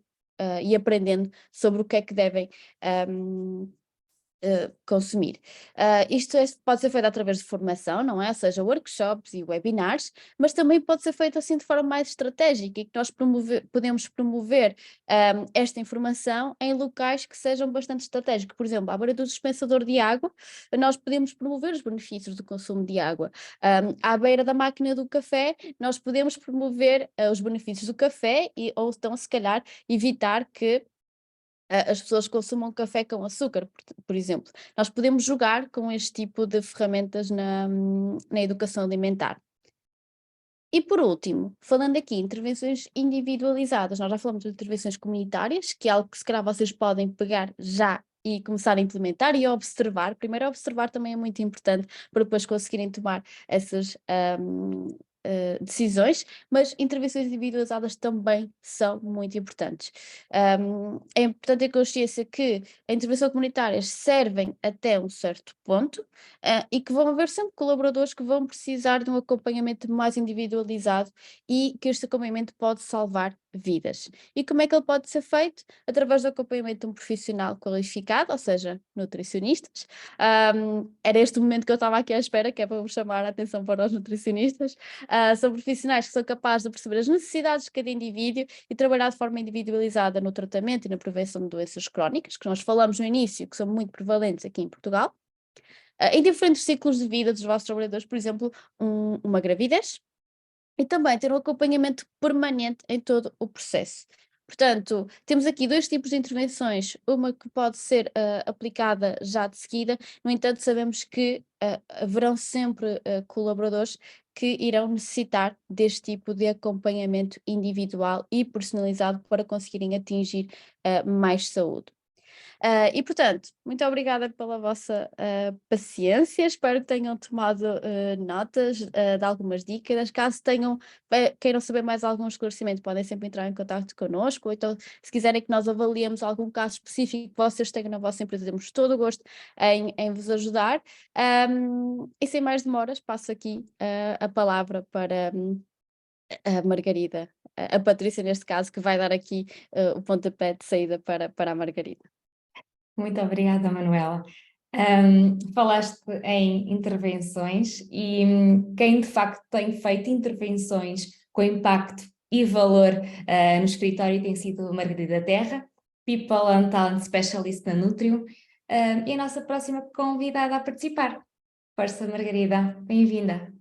Speaker 2: e aprendendo sobre o que é que devem consumir. Isto pode ser feito através de formação, não é? Ou seja, workshops e webinars, mas também pode ser feito assim de forma mais estratégica e que nós podemos promover esta informação em locais que sejam bastante estratégicos. Por exemplo, à beira do dispensador de água, nós podemos promover os benefícios do consumo de água. À beira da máquina do café, nós podemos promover os benefícios do café ou então, se calhar, evitar que as pessoas consumam café com açúcar, por exemplo. Nós podemos jogar com este tipo de ferramentas na educação alimentar. E por último, falando aqui em intervenções individualizadas, nós já falamos de intervenções comunitárias, que é algo que se calhar vocês podem pegar já e começar a implementar e a observar. Primeiro, observar também é muito importante para depois conseguirem tomar essas decisões, mas intervenções individualizadas também são muito importantes. É importante ter consciência que a intervenção comunitárias servem até um certo ponto, e que vão haver sempre colaboradores que vão precisar de um acompanhamento mais individualizado e que este acompanhamento pode salvar vidas. E como é que ele pode ser feito? Através do acompanhamento de um profissional qualificado, ou seja, nutricionistas. Era este o momento que eu estava aqui à espera, que é para vos chamar a atenção para os nutricionistas. São profissionais que são capazes de perceber as necessidades de cada indivíduo e trabalhar de forma individualizada no tratamento e na prevenção de doenças crónicas, que nós falamos no início, que são muito prevalentes aqui em Portugal. Em diferentes ciclos de vida dos vossos trabalhadores, por exemplo, uma gravidez, e também ter um acompanhamento permanente em todo o processo. Portanto, temos aqui dois tipos de intervenções, uma que pode ser aplicada já de seguida, no entanto sabemos que haverão sempre colaboradores que irão necessitar deste tipo de acompanhamento individual e personalizado para conseguirem atingir mais saúde. E portanto, muito obrigada pela vossa paciência, espero que tenham tomado notas de algumas dicas. Caso queiram saber mais algum esclarecimento, podem sempre entrar em contato connosco, ou então se quiserem que nós avaliemos algum caso específico que vocês tenham na vossa empresa, temos todo o gosto em vos ajudar. E sem mais demoras, passo aqui a palavra para a Margarida, a Patrícia neste caso, que vai dar aqui o pontapé de saída para a Margarida.
Speaker 1: Muito obrigada, Manuela. Falaste em intervenções e quem de facto tem feito intervenções com impacto e valor no escritório tem sido a Margarida Terra, People and Talent Specialist na Nutrium, e a nossa próxima convidada a participar. Força, Margarida, bem-vinda.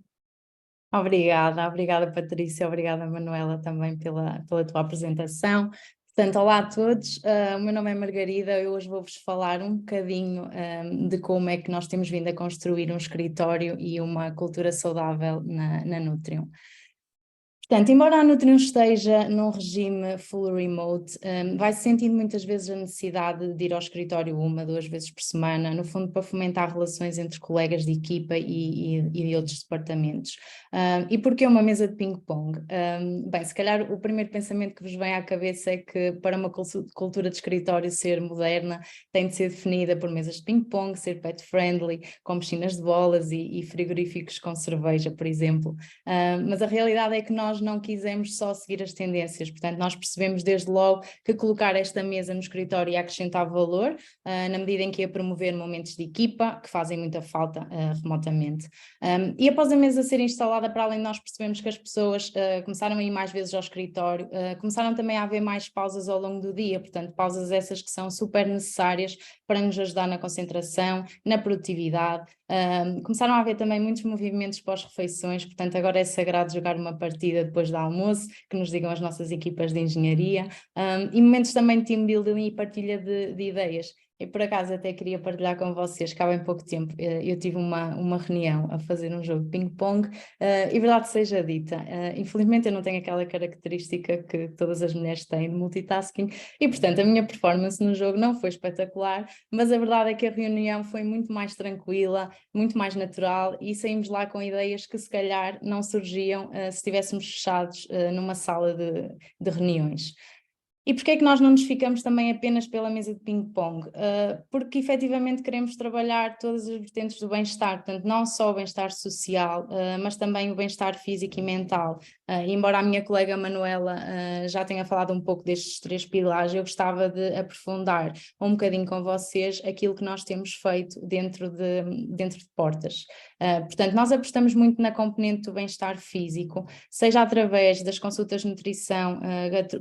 Speaker 3: Obrigada Patrícia, obrigada Manuela também pela tua apresentação. Portanto, olá a todos, o meu nome é Margarida, eu hoje vou-vos falar um bocadinho de como é que nós temos vindo a construir um escritório e uma cultura saudável na Nutrium. Portanto, embora a Nutrium esteja num regime full remote, vai-se sentindo muitas vezes a necessidade de ir ao escritório 1, 2 vezes por semana, no fundo para fomentar relações entre colegas de equipa e de outros departamentos. E porquê uma mesa de ping-pong? Bem, se calhar o primeiro pensamento que vos vem à cabeça é que para uma cultura de escritório ser moderna tem de ser definida por mesas de ping-pong, ser pet-friendly, com piscinas de bolas e frigoríficos com cerveja, por exemplo. Mas a realidade é que nós não quisemos só seguir as tendências, portanto nós percebemos desde logo que colocar esta mesa no escritório ia acrescentar valor, na medida em que ia promover momentos de equipa que fazem muita falta remotamente. E após a mesa ser instalada, para além de nós percebemos que as pessoas começaram a ir mais vezes ao escritório, começaram também a haver mais pausas ao longo do dia, portanto pausas essas que são super necessárias para nos ajudar na concentração, na produtividade. Começaram a haver também muitos movimentos pós-refeições, portanto agora é sagrado jogar uma partida depois do almoço, que nos digam as nossas equipas de engenharia, e momentos também de team building e partilha de ideias. E por acaso até queria partilhar com vocês que há bem pouco tempo eu tive uma reunião a fazer um jogo de ping-pong, e verdade seja dita, infelizmente eu não tenho aquela característica que todas as mulheres têm de multitasking e portanto a minha performance no jogo não foi espetacular, mas a verdade é que a reunião foi muito mais tranquila, muito mais natural e saímos lá com ideias que se calhar não surgiam se estivéssemos fechados numa sala de reuniões. E porquê é que nós não nos ficamos também apenas pela mesa de ping-pong? Porque efetivamente queremos trabalhar todas as vertentes do bem-estar, portanto não só o bem-estar social, mas também o bem-estar físico e mental. Embora a minha colega Manuela já tenha falado um pouco destes 3 pilares, eu gostava de aprofundar um bocadinho com vocês aquilo que nós temos feito dentro de portas. Portanto, nós apostamos muito na componente do bem-estar físico, seja através das consultas de nutrição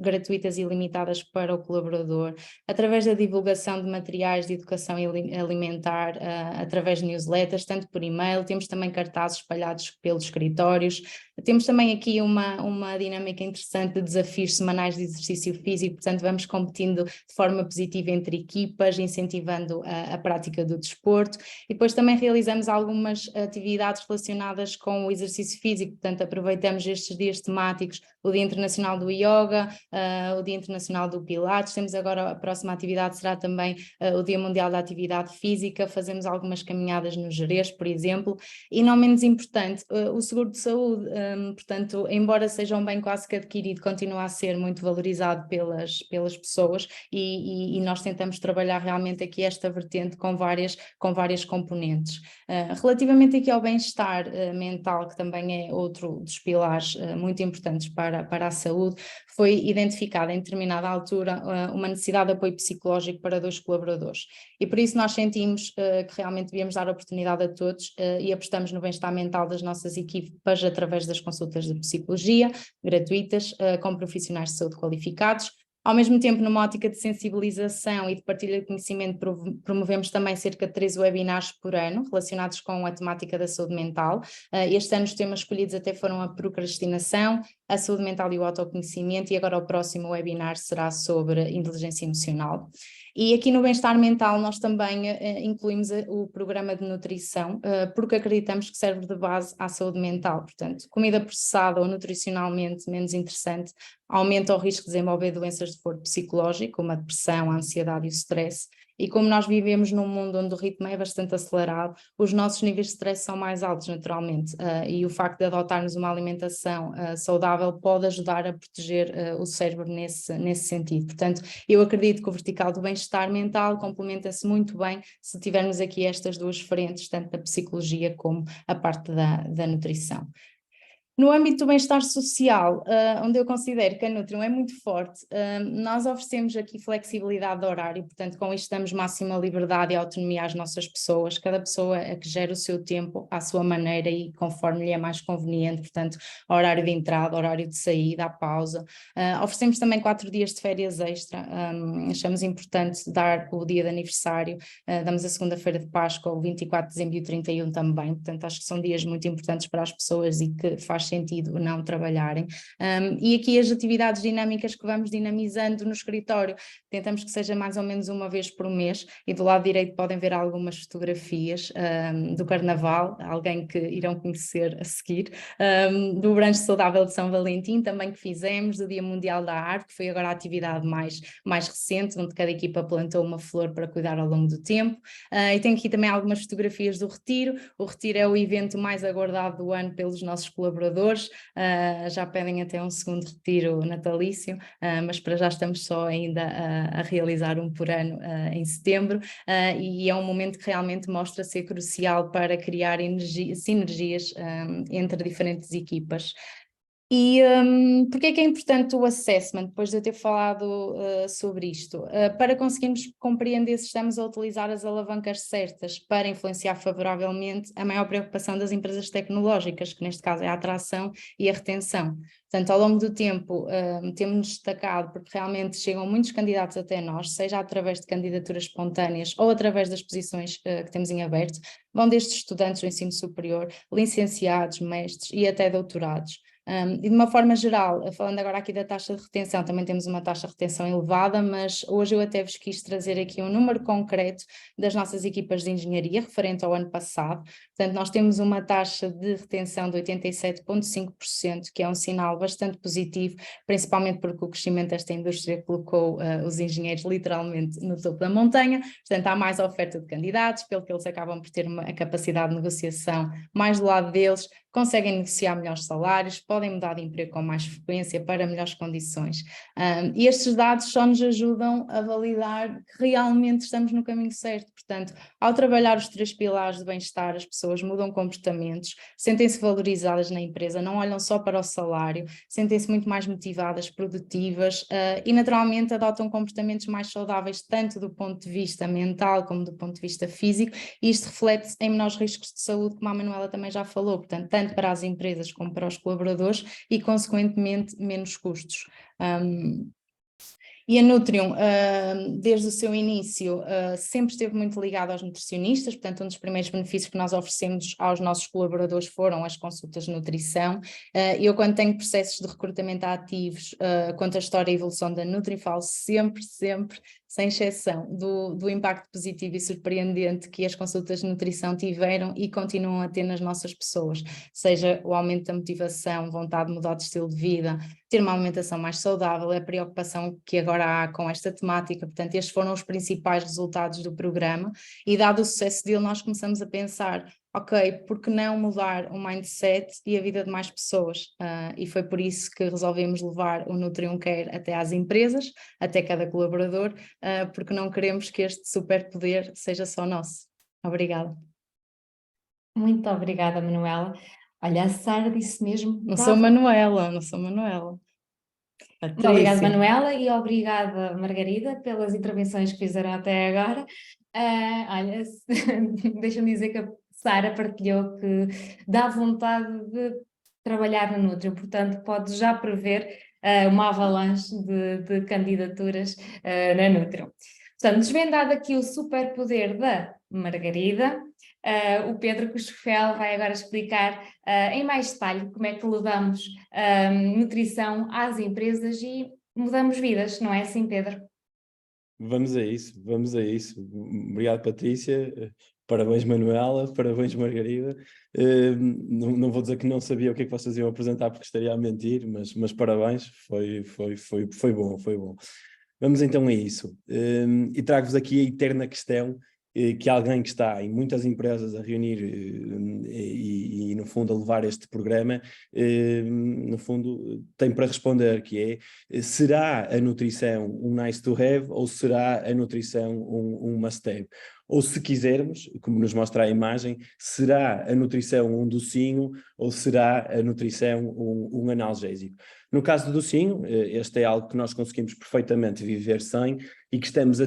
Speaker 3: gratuitas e limitadas para o colaborador, através da divulgação de materiais de educação alimentar, através de newsletters, tanto por e-mail, temos também cartazes espalhados pelos escritórios, temos também aqui uma dinâmica interessante de desafios semanais de exercício físico, portanto vamos competindo de forma positiva entre equipas, incentivando a prática do desporto, e depois também realizamos algumas atividades relacionadas com o exercício físico, portanto aproveitamos estes dias temáticos, o Dia Internacional do Yoga, o Dia Internacional do Pilates, temos agora a próxima atividade será também o Dia Mundial da Atividade Física, fazemos algumas caminhadas no Gerês, por exemplo, e não menos importante, o seguro de saúde, portanto, embora seja um bem quase que adquirido, continua a ser muito valorizado pelas pessoas e nós tentamos trabalhar realmente aqui esta vertente com várias componentes. Relativamente aqui ao bem-estar mental, que também é outro dos pilares muito importantes para a saúde, foi identificada em determinada altura uma necessidade de apoio psicológico para 2 colaboradores. E por isso nós sentimos que realmente devíamos dar oportunidade a todos e apostamos no bem-estar mental das nossas equipas através das consultas de psicologia gratuitas com profissionais de saúde qualificados. Ao mesmo tempo, numa ótica de sensibilização e de partilha de conhecimento, promovemos também cerca de 3 webinars por ano relacionados com a temática da saúde mental. Este ano os temas escolhidos até foram a procrastinação, a saúde mental e o autoconhecimento, e agora o próximo webinar será sobre inteligência emocional. E aqui no bem-estar mental nós também incluímos o programa de nutrição, porque acreditamos que serve de base à saúde mental. Portanto, comida processada ou nutricionalmente menos interessante aumenta o risco de desenvolver doenças de foro psicológico, como a depressão, a ansiedade e o stress. E como nós vivemos num mundo onde o ritmo é bastante acelerado, os nossos níveis de stress são mais altos naturalmente, e o facto de adotarmos uma alimentação saudável pode ajudar a proteger o cérebro nesse sentido. Portanto, eu acredito que o vertical do bem-estar mental complementa-se muito bem se tivermos aqui estas 2 frentes, tanto da psicologia como a parte da nutrição. No âmbito do bem-estar social, onde eu considero que a Nutrium é muito forte, nós oferecemos aqui flexibilidade de horário, portanto com isto damos máxima liberdade e autonomia às nossas pessoas, cada pessoa é que gera o seu tempo à sua maneira e conforme lhe é mais conveniente, portanto horário de entrada, horário de saída, a pausa. Oferecemos também 4 dias de férias extra, achamos importante dar o dia de aniversário, damos a segunda-feira de Páscoa, o 24 de dezembro e o 31 também, portanto acho que são dias muito importantes para as pessoas e que faz sentido não trabalharem. E aqui as atividades dinâmicas que vamos dinamizando no escritório, tentamos que seja mais ou menos uma vez por mês, e do lado direito podem ver algumas fotografias do Carnaval, alguém que irão conhecer a seguir, do Brancho Saudável de São Valentim também que fizemos, do Dia Mundial da Arte, que foi agora a atividade mais recente, onde cada equipa plantou uma flor para cuidar ao longo do tempo, e tenho aqui também algumas fotografias do Retiro. O Retiro é o evento mais aguardado do ano pelos nossos colaboradores, já pedem até um segundo retiro natalício, mas para já estamos só ainda a realizar um por ano em setembro, e é um momento que realmente mostra ser crucial para criar sinergias entre diferentes equipas. E porque é que é importante o assessment, depois de eu ter falado sobre isto? Para conseguirmos compreender se estamos a utilizar as alavancas certas para influenciar favoravelmente a maior preocupação das empresas tecnológicas, que neste caso é a atração e a retenção. Portanto, ao longo do tempo temos-nos destacado porque realmente chegam muitos candidatos até nós, seja através de candidaturas espontâneas ou através das posições que temos em aberto, vão desde estudantes do ensino superior, licenciados, mestres e até doutorados. E de uma forma geral, falando agora aqui da taxa de retenção, também temos uma taxa de retenção elevada, mas hoje eu até vos quis trazer aqui um número concreto das nossas equipas de engenharia, referente ao ano passado. Portanto, nós temos uma taxa de retenção de 87,5%, que é um sinal bastante positivo, principalmente porque o crescimento desta indústria colocou os engenheiros literalmente no topo da montanha. Portanto, há mais oferta de candidatos, pelo que eles acabam por ter a capacidade de negociação mais do lado deles, conseguem negociar melhores salários, podem mudar de emprego com mais frequência para melhores condições. E estes dados só nos ajudam a validar que realmente estamos no caminho certo. Portanto, ao trabalhar os 3 pilares de bem-estar, as pessoas mudam comportamentos, sentem-se valorizadas na empresa, não olham só para o salário, sentem-se muito mais motivadas, produtivas e naturalmente adotam comportamentos mais saudáveis, tanto do ponto de vista mental como do ponto de vista físico, e isto reflete em menores riscos de saúde, como a Manuela também já falou, portanto, tanto para as empresas como para os colaboradores e, consequentemente, menos custos. E a Nutrium, desde o seu início, sempre esteve muito ligada aos nutricionistas, portanto, um dos primeiros benefícios que nós oferecemos aos nossos colaboradores foram as consultas de nutrição. Eu, quando tenho processos de recrutamento ativos, quanto à história e evolução da Nutrium, falo sempre, sem exceção, do impacto positivo e surpreendente que as consultas de nutrição tiveram e continuam a ter nas nossas pessoas, seja o aumento da motivação, vontade de mudar de estilo de vida, ter uma alimentação mais saudável, a preocupação que agora há com esta temática. Portanto, estes foram os principais resultados do programa, e dado o sucesso dele, nós começamos a pensar, ok, por que não mudar o mindset e a vida de mais pessoas? E foi por isso que resolvemos levar o Nutrium Care até às empresas, até cada colaborador, porque não queremos que este superpoder seja só nosso. Obrigada.
Speaker 1: Muito obrigada, Manuela. Olha, a Sara disse mesmo...
Speaker 3: Não sou Manuela.
Speaker 1: Muito obrigada, Manuela, e obrigada, Margarida, pelas intervenções que fizeram até agora. Olha, deixa-me dizer que a Sara partilhou que dá vontade de trabalhar no Nutrium, portanto pode já prever uma avalanche de candidaturas na Nutrium. Portanto, desvendado aqui o superpoder da Margarida, o Pedro Cuscofel vai agora explicar em mais detalhe como é que levamos nutrição às empresas e mudamos vidas, não é assim, Pedro?
Speaker 4: Vamos a isso. Obrigado, Patrícia. Parabéns, Manuela. Parabéns, Margarida. Não vou dizer que não sabia o que é que vocês iam apresentar, porque estaria a mentir, mas parabéns. Foi bom. Vamos então a isso. E trago-vos aqui a eterna questão que alguém que está em muitas empresas a reunir e no fundo a levar este programa, no fundo tem para responder, que é: será a nutrição um nice to have ou será a nutrição um must have? Ou, se quisermos, como nos mostra a imagem, será a nutrição um docinho ou será a nutrição um analgésico? No caso do docinho, este é algo que nós conseguimos perfeitamente viver sem e que estamos,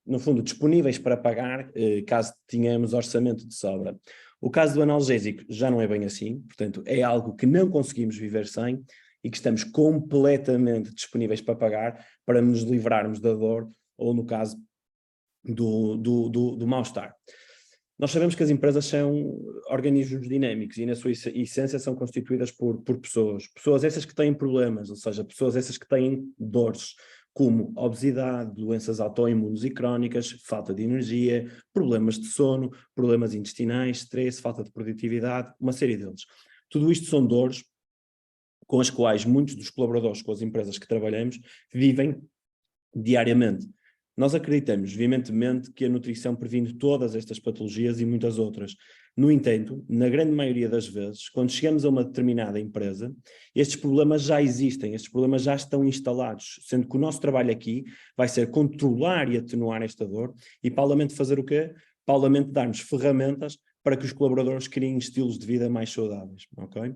Speaker 4: no fundo, disponíveis para pagar caso tenhamos orçamento de sobra. O caso do analgésico já não é bem assim, portanto, é algo que não conseguimos viver sem e que estamos completamente disponíveis para pagar para nos livrarmos da dor ou, no caso, do mal-estar. Nós sabemos que as empresas são organismos dinâmicos e, na sua essência, são constituídas por pessoas essas que têm problemas, ou seja, pessoas essas que têm dores, como obesidade, doenças autoimunes e crónicas, falta de energia, problemas de sono, problemas intestinais, stress, falta de produtividade, uma série deles. Tudo isto são dores com as quais muitos dos colaboradores com as empresas que trabalhamos vivem diariamente. Nós acreditamos veementemente que a nutrição previne todas estas patologias e muitas outras. No entanto, na grande maioria das vezes, quando chegamos a uma determinada empresa, estes problemas já existem, estes problemas já estão instalados, sendo que o nosso trabalho aqui vai ser controlar e atenuar esta dor e, paralelamente, fazer o quê? Paralelamente, darmos ferramentas para que os colaboradores criem estilos de vida mais saudáveis, ok?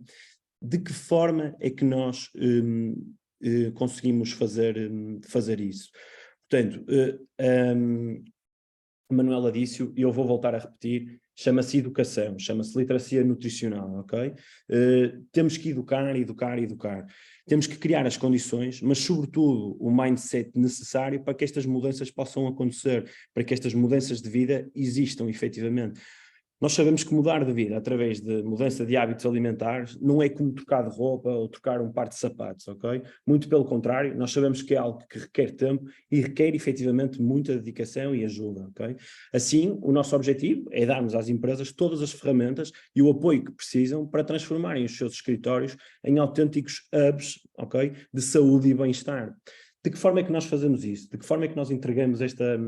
Speaker 4: De que forma é que nós conseguimos fazer isso? Portanto, a Manuela disse, e eu vou voltar a repetir, chama-se educação, chama-se literacia nutricional, ok? Temos que educar. Temos que criar as condições, mas sobretudo o mindset necessário para que estas mudanças possam acontecer, para que estas mudanças de vida existam efetivamente. Nós sabemos que mudar de vida através de mudança de hábitos alimentares não é como trocar de roupa ou trocar um par de sapatos, ok? Muito pelo contrário, nós sabemos que é algo que requer tempo e requer efetivamente muita dedicação e ajuda, ok? Assim, o nosso objetivo é darmos às empresas todas as ferramentas e o apoio que precisam para transformarem os seus escritórios em autênticos hubs, ok? De saúde e bem-estar. De que forma é que nós fazemos isso? De que forma é que nós entregamos esta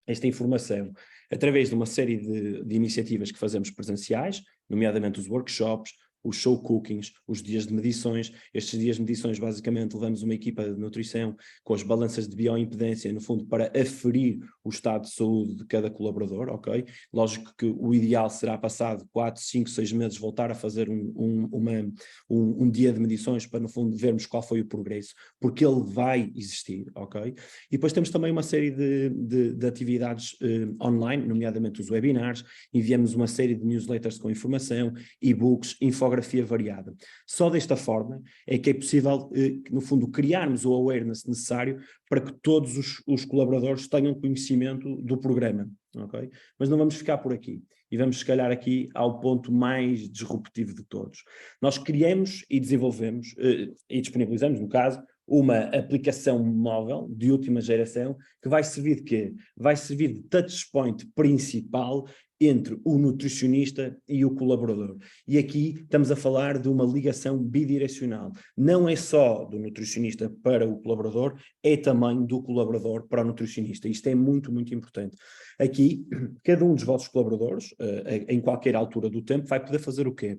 Speaker 4: esta informação através de uma série de iniciativas que fazemos presenciais, nomeadamente os workshops, os show cookings, os dias de medições. Estes dias de medições, basicamente, levamos uma equipa de nutrição com as balanças de bioimpedância, no fundo, para aferir o estado de saúde de cada colaborador, ok? Lógico que o ideal será, passado 4, 5, 6 meses, voltar a fazer um dia de medições para, no fundo, vermos qual foi o progresso, porque ele vai existir, ok? E depois temos também uma série de atividades online, nomeadamente os webinars, enviamos uma série de newsletters com informação, e-books, infografia variada. Só desta forma é que é possível, no fundo, criarmos o awareness necessário para que todos os colaboradores tenham conhecimento do programa, ok? Mas não vamos ficar por aqui. E vamos, se calhar, aqui ao ponto mais disruptivo de todos. Nós criamos e desenvolvemos, e disponibilizamos, no caso, uma aplicação móvel de última geração que vai servir de quê? Vai servir de touchpoint principal entre o nutricionista e o colaborador. E aqui estamos a falar de uma ligação bidirecional. Não é só do nutricionista para o colaborador, é também do colaborador para o nutricionista. Isto é muito, muito importante. Aqui, cada um dos vossos colaboradores, em qualquer altura do tempo, vai poder fazer o quê?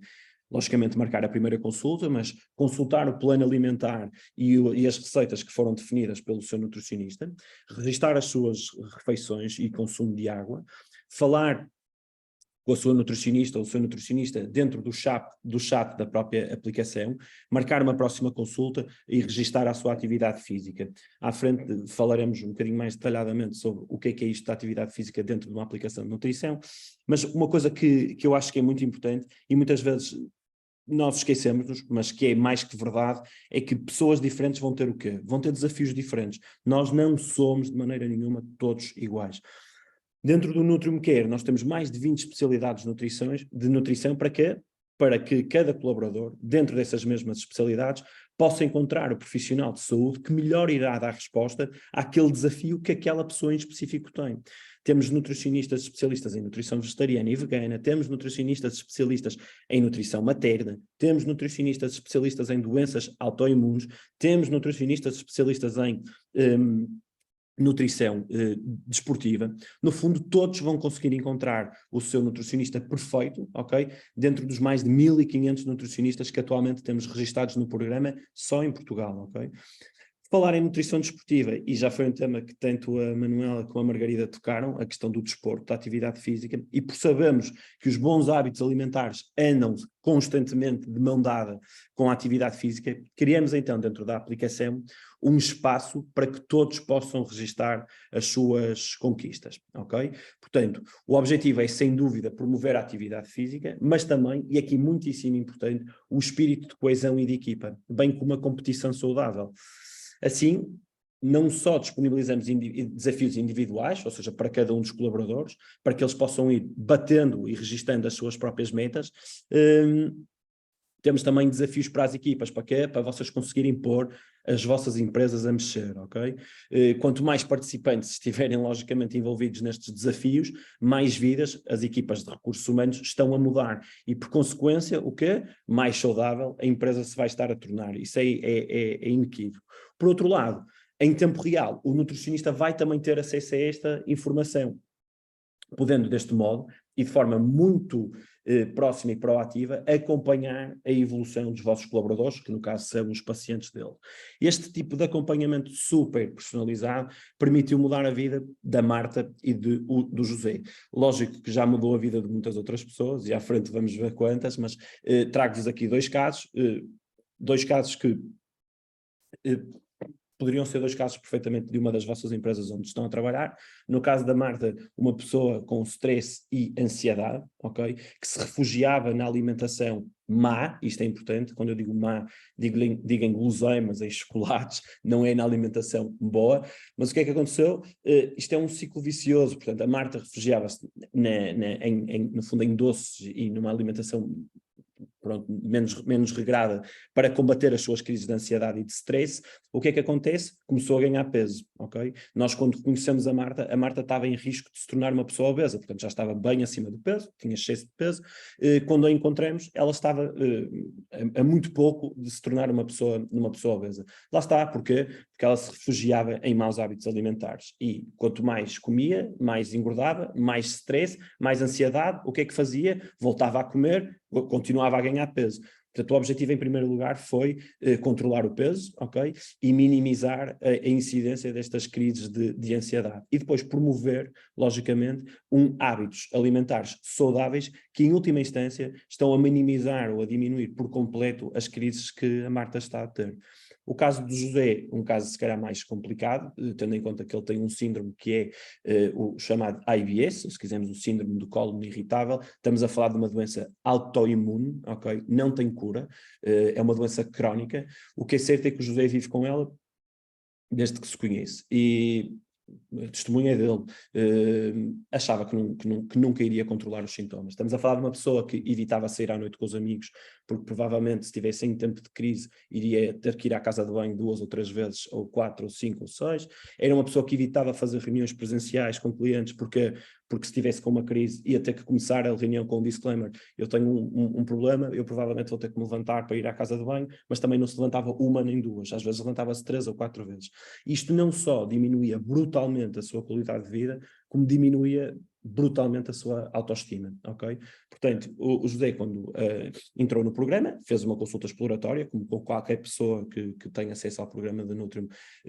Speaker 4: Logicamente marcar a primeira consulta, mas consultar o plano alimentar e as receitas que foram definidas pelo seu nutricionista, registar as suas refeições e consumo de água, falar com a sua nutricionista ou o seu nutricionista dentro do chat da própria aplicação, marcar uma próxima consulta e registar a sua atividade física. À frente falaremos um bocadinho mais detalhadamente sobre o que é isto da atividade física dentro de uma aplicação de nutrição, mas uma coisa que eu acho que é muito importante e muitas vezes nós esquecemos-nos, mas que é mais que verdade, é que pessoas diferentes vão ter o quê? Vão ter desafios diferentes. Nós não somos de maneira nenhuma todos iguais. Dentro do Nutrium Care nós temos mais de 20 especialidades de nutrição para quê? Para que cada colaborador, dentro dessas mesmas especialidades, possa encontrar o profissional de saúde que melhor irá dar resposta àquele desafio que aquela pessoa em específico tem. Temos nutricionistas especialistas em nutrição vegetariana e vegana, temos nutricionistas especialistas em nutrição materna, temos nutricionistas especialistas em doenças autoimunes, temos nutricionistas especialistas em nutrição desportiva. No fundo, todos vão conseguir encontrar o seu nutricionista perfeito, ok? Dentro dos mais de 1.500 nutricionistas que atualmente temos registados no programa, só em Portugal, ok? Falar em nutrição desportiva, e já foi um tema que tanto a Manuela como a Margarida tocaram, a questão do desporto, da atividade física, e por sabermos que os bons hábitos alimentares andam constantemente de mão dada com a atividade física, criamos então dentro da aplicação um espaço para que todos possam registar as suas conquistas, ok? Portanto, o objetivo é sem dúvida promover a atividade física, mas também, e aqui muitíssimo importante, o espírito de coesão e de equipa, bem como a competição saudável. Assim, não só disponibilizamos desafios individuais, ou seja, para cada um dos colaboradores, para que eles possam ir batendo e registando as suas próprias metas, temos também desafios para as equipas, para quê? Para vocês conseguirem pôr as vossas empresas a mexer, ok? Quanto mais participantes estiverem logicamente envolvidos nestes desafios, mais vidas as equipas de recursos humanos estão a mudar e, por consequência, o quê? Mais saudável a empresa se vai estar a tornar. Isso é inequívoco. Por outro lado, em tempo real, o nutricionista vai também ter acesso a esta informação, podendo deste modo, e de forma muito próxima e proativa, acompanhar a evolução dos vossos colaboradores, que no caso são os pacientes dele. Este tipo de acompanhamento super personalizado permitiu mudar a vida da Marta e do José. Lógico que já mudou a vida de muitas outras pessoas, e à frente vamos ver quantas, mas trago-vos aqui dois casos que poderiam ser dois casos perfeitamente de uma das vossas empresas onde estão a trabalhar. No caso da Marta, uma pessoa com stress e ansiedade, ok? Que se refugiava na alimentação má, isto é importante, quando eu digo má, digo em guloseimas, em chocolates, não é na alimentação boa, mas o que é que aconteceu? Isto é um ciclo vicioso, portanto a Marta refugiava-se no fundo em doces e numa alimentação menos regrada para combater as suas crises de ansiedade e de stress. O que é que acontece? Começou a ganhar peso, ok? Nós quando conhecemos a Marta estava em risco de se tornar uma pessoa obesa, portanto já estava bem acima do peso, tinha excesso de peso. Quando a encontramos, ela estava a muito pouco de se tornar uma pessoa obesa. Lá está, porquê? porque ela se refugiava em maus hábitos alimentares. E quanto mais comia, mais engordava, mais stress, mais ansiedade. O que é que fazia? Voltava a comer, continuava a ganhar peso. Portanto, o objetivo, em primeiro lugar, foi controlar o peso, ok? E minimizar a incidência destas crises de ansiedade. E depois promover, logicamente, hábitos alimentares saudáveis que, em última instância, estão a minimizar ou a diminuir por completo as crises que a Marta está a ter. O caso do José, um caso se calhar mais complicado, tendo em conta que ele tem um síndrome que é o chamado IBS, se quisermos o síndrome do cólon irritável. Estamos a falar de uma doença autoimune, ok? Não tem cura, é uma doença crónica. O que é certo é que o José vive com ela desde que se conhece. E a testemunha dele achava que nunca iria controlar os sintomas. Estamos a falar de uma pessoa que evitava sair à noite com os amigos, porque provavelmente se estivesse em tempo de crise iria ter que ir à casa de banho 2 ou 3 vezes, ou 4 ou 5 ou 6. Era uma pessoa que evitava fazer reuniões presenciais com clientes, porque se estivesse com uma crise ia ter que começar a reunião com um disclaimer: eu tenho um problema, eu provavelmente vou ter que me levantar para ir à casa de banho, mas também não se levantava uma nem duas, às vezes levantava-se 3 ou 4 vezes. Isto não só diminuía brutalmente a sua qualidade de vida, como diminuía brutalmente a sua autoestima, ok? Portanto, o José, quando entrou no programa, fez uma consulta exploratória, como qualquer pessoa que tem acesso ao programa de Nutrium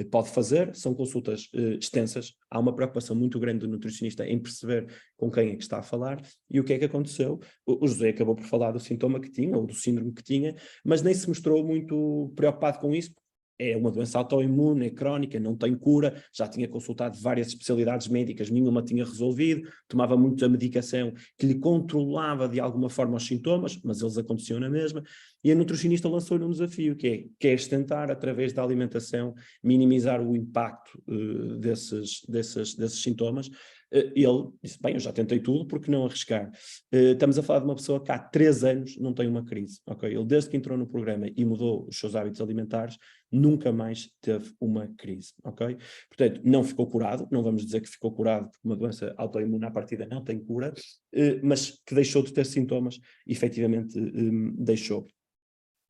Speaker 4: pode fazer. São consultas extensas, há uma preocupação muito grande do nutricionista em perceber com quem é que está a falar. E o que é que aconteceu? O José acabou por falar do sintoma que tinha, ou do síndrome que tinha, mas nem se mostrou muito preocupado com isso. É uma doença autoimune, é crónica, não tem cura, já tinha consultado várias especialidades médicas, nenhuma tinha resolvido, tomava muita medicação que lhe controlava de alguma forma os sintomas, mas eles aconteciam na mesma, e a nutricionista lançou-lhe um desafio, que é: queres tentar, através da alimentação, minimizar o impacto desses sintomas? Ele disse: bem, eu já tentei tudo, por que não arriscar? Estamos a falar de uma pessoa que há 3 anos não tem uma crise, ok? Ele, desde que entrou no programa e mudou os seus hábitos alimentares, nunca mais teve uma crise, ok? Portanto, não ficou curado, não vamos dizer que ficou curado, porque uma doença autoimune à partida não tem cura, mas que deixou de ter sintomas, efetivamente deixou.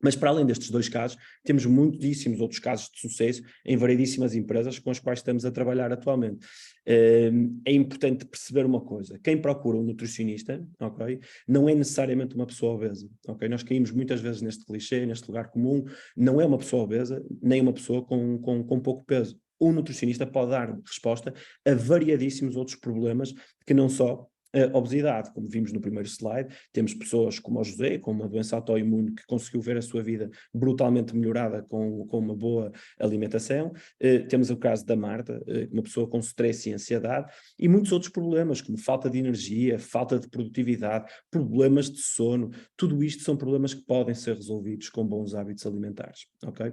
Speaker 4: Mas para além destes 2 casos, temos muitíssimos outros casos de sucesso em variedíssimas empresas com as quais estamos a trabalhar atualmente. É importante perceber uma coisa: quem procura um nutricionista, ok, não é necessariamente uma pessoa obesa, ok? Nós caímos muitas vezes neste clichê, neste lugar comum. Não é uma pessoa obesa, nem uma pessoa com pouco peso. Um nutricionista pode dar resposta a variadíssimos outros problemas, que não só a obesidade. Como vimos no primeiro slide, temos pessoas como o José, com uma doença autoimune, que conseguiu ver a sua vida brutalmente melhorada com uma boa alimentação. Temos o caso da Marta, uma pessoa com stress e ansiedade, e muitos outros problemas, como falta de energia, falta de produtividade, problemas de sono. Tudo isto são problemas que podem ser resolvidos com bons hábitos alimentares, ok?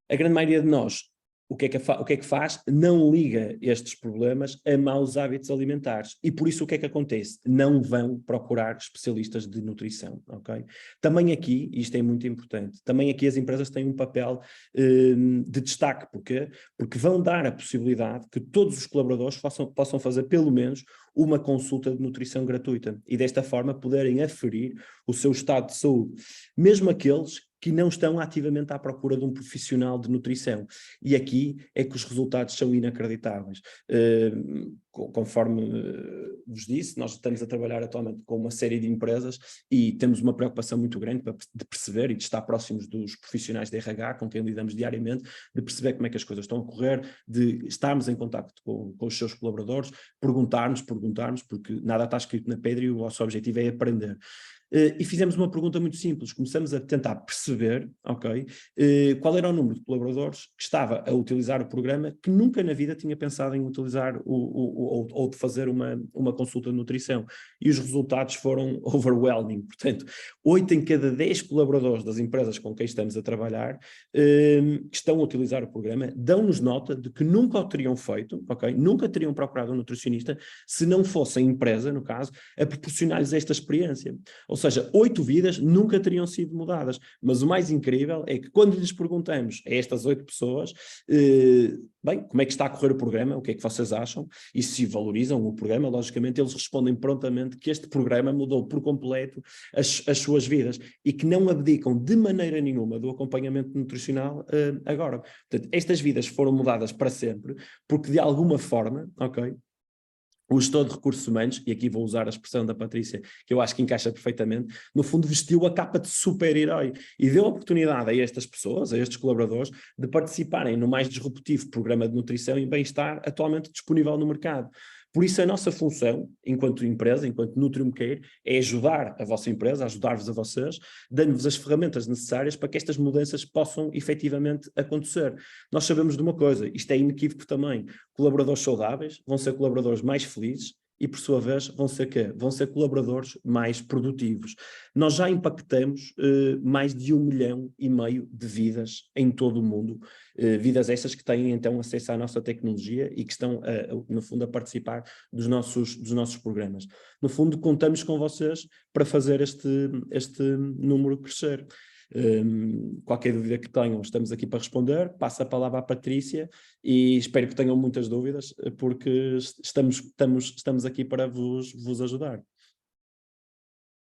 Speaker 4: A grande maioria de nós, o que é que faz? Não liga estes problemas a maus hábitos alimentares. E por isso o que é que acontece? Não vão procurar especialistas de nutrição, ok? Também aqui, e isto é muito importante, também aqui as empresas têm um papel de destaque. Porquê? Porque vão dar a possibilidade que todos os colaboradores possam fazer pelo menos uma consulta de nutrição gratuita e desta forma poderem aferir o seu estado de saúde, mesmo aqueles que não estão ativamente à procura de um profissional de nutrição. E aqui é que os resultados são inacreditáveis. Conforme vos disse, nós estamos a trabalhar atualmente com uma série de empresas e temos uma preocupação muito grande de perceber e de estar próximos dos profissionais de RH com quem lidamos diariamente, de perceber como é que as coisas estão a correr, de estarmos em contacto com os seus colaboradores, perguntarmos, porque nada está escrito na pedra e o nosso objetivo é aprender. E fizemos uma pergunta muito simples: começamos a tentar perceber, ok, qual era o número de colaboradores que estava a utilizar o programa que nunca na vida tinha pensado em utilizar ou de fazer uma consulta de nutrição. E os resultados foram overwhelming. Portanto, 8 em cada 10 colaboradores das empresas com quem estamos a trabalhar que estão a utilizar o programa dão-nos nota de que nunca o teriam feito, ok, nunca teriam procurado um nutricionista se não fosse a empresa, no caso, a proporcionar-lhes esta experiência. Ou seja, 8 vidas nunca teriam sido mudadas. Mas o mais incrível é que quando lhes perguntamos a estas 8 pessoas, bem, como é que está a correr o programa, o que é que vocês acham, e se valorizam o programa, logicamente eles respondem prontamente que este programa mudou por completo as suas vidas e que não abdicam de maneira nenhuma do acompanhamento nutricional agora. Portanto, estas vidas foram mudadas para sempre, porque de alguma forma, ok, o gestor de recursos humanos, e aqui vou usar a expressão da Patrícia, que eu acho que encaixa perfeitamente, no fundo vestiu a capa de super-herói e deu oportunidade a estas pessoas, a estes colaboradores, de participarem no mais disruptivo programa de nutrição e bem-estar atualmente disponível no mercado. Por isso a nossa função, enquanto empresa, enquanto Nutrium Care, é ajudar a vossa empresa, ajudar-vos a vocês, dando-vos as ferramentas necessárias para que estas mudanças possam efetivamente acontecer. Nós sabemos de uma coisa, isto é inequívoco também, colaboradores saudáveis vão ser colaboradores mais felizes e, por sua vez, vão ser quê? Vão ser colaboradores mais produtivos. Nós já impactamos mais de 1,5 milhão de vidas em todo o mundo, vidas essas que têm então acesso à nossa tecnologia e que estão, no fundo, a participar dos nossos programas. No fundo, contamos com vocês para fazer este número crescer. Qualquer dúvida que tenham, estamos aqui para responder. Passo a palavra à Patrícia e espero que tenham muitas dúvidas, porque estamos aqui para vos ajudar.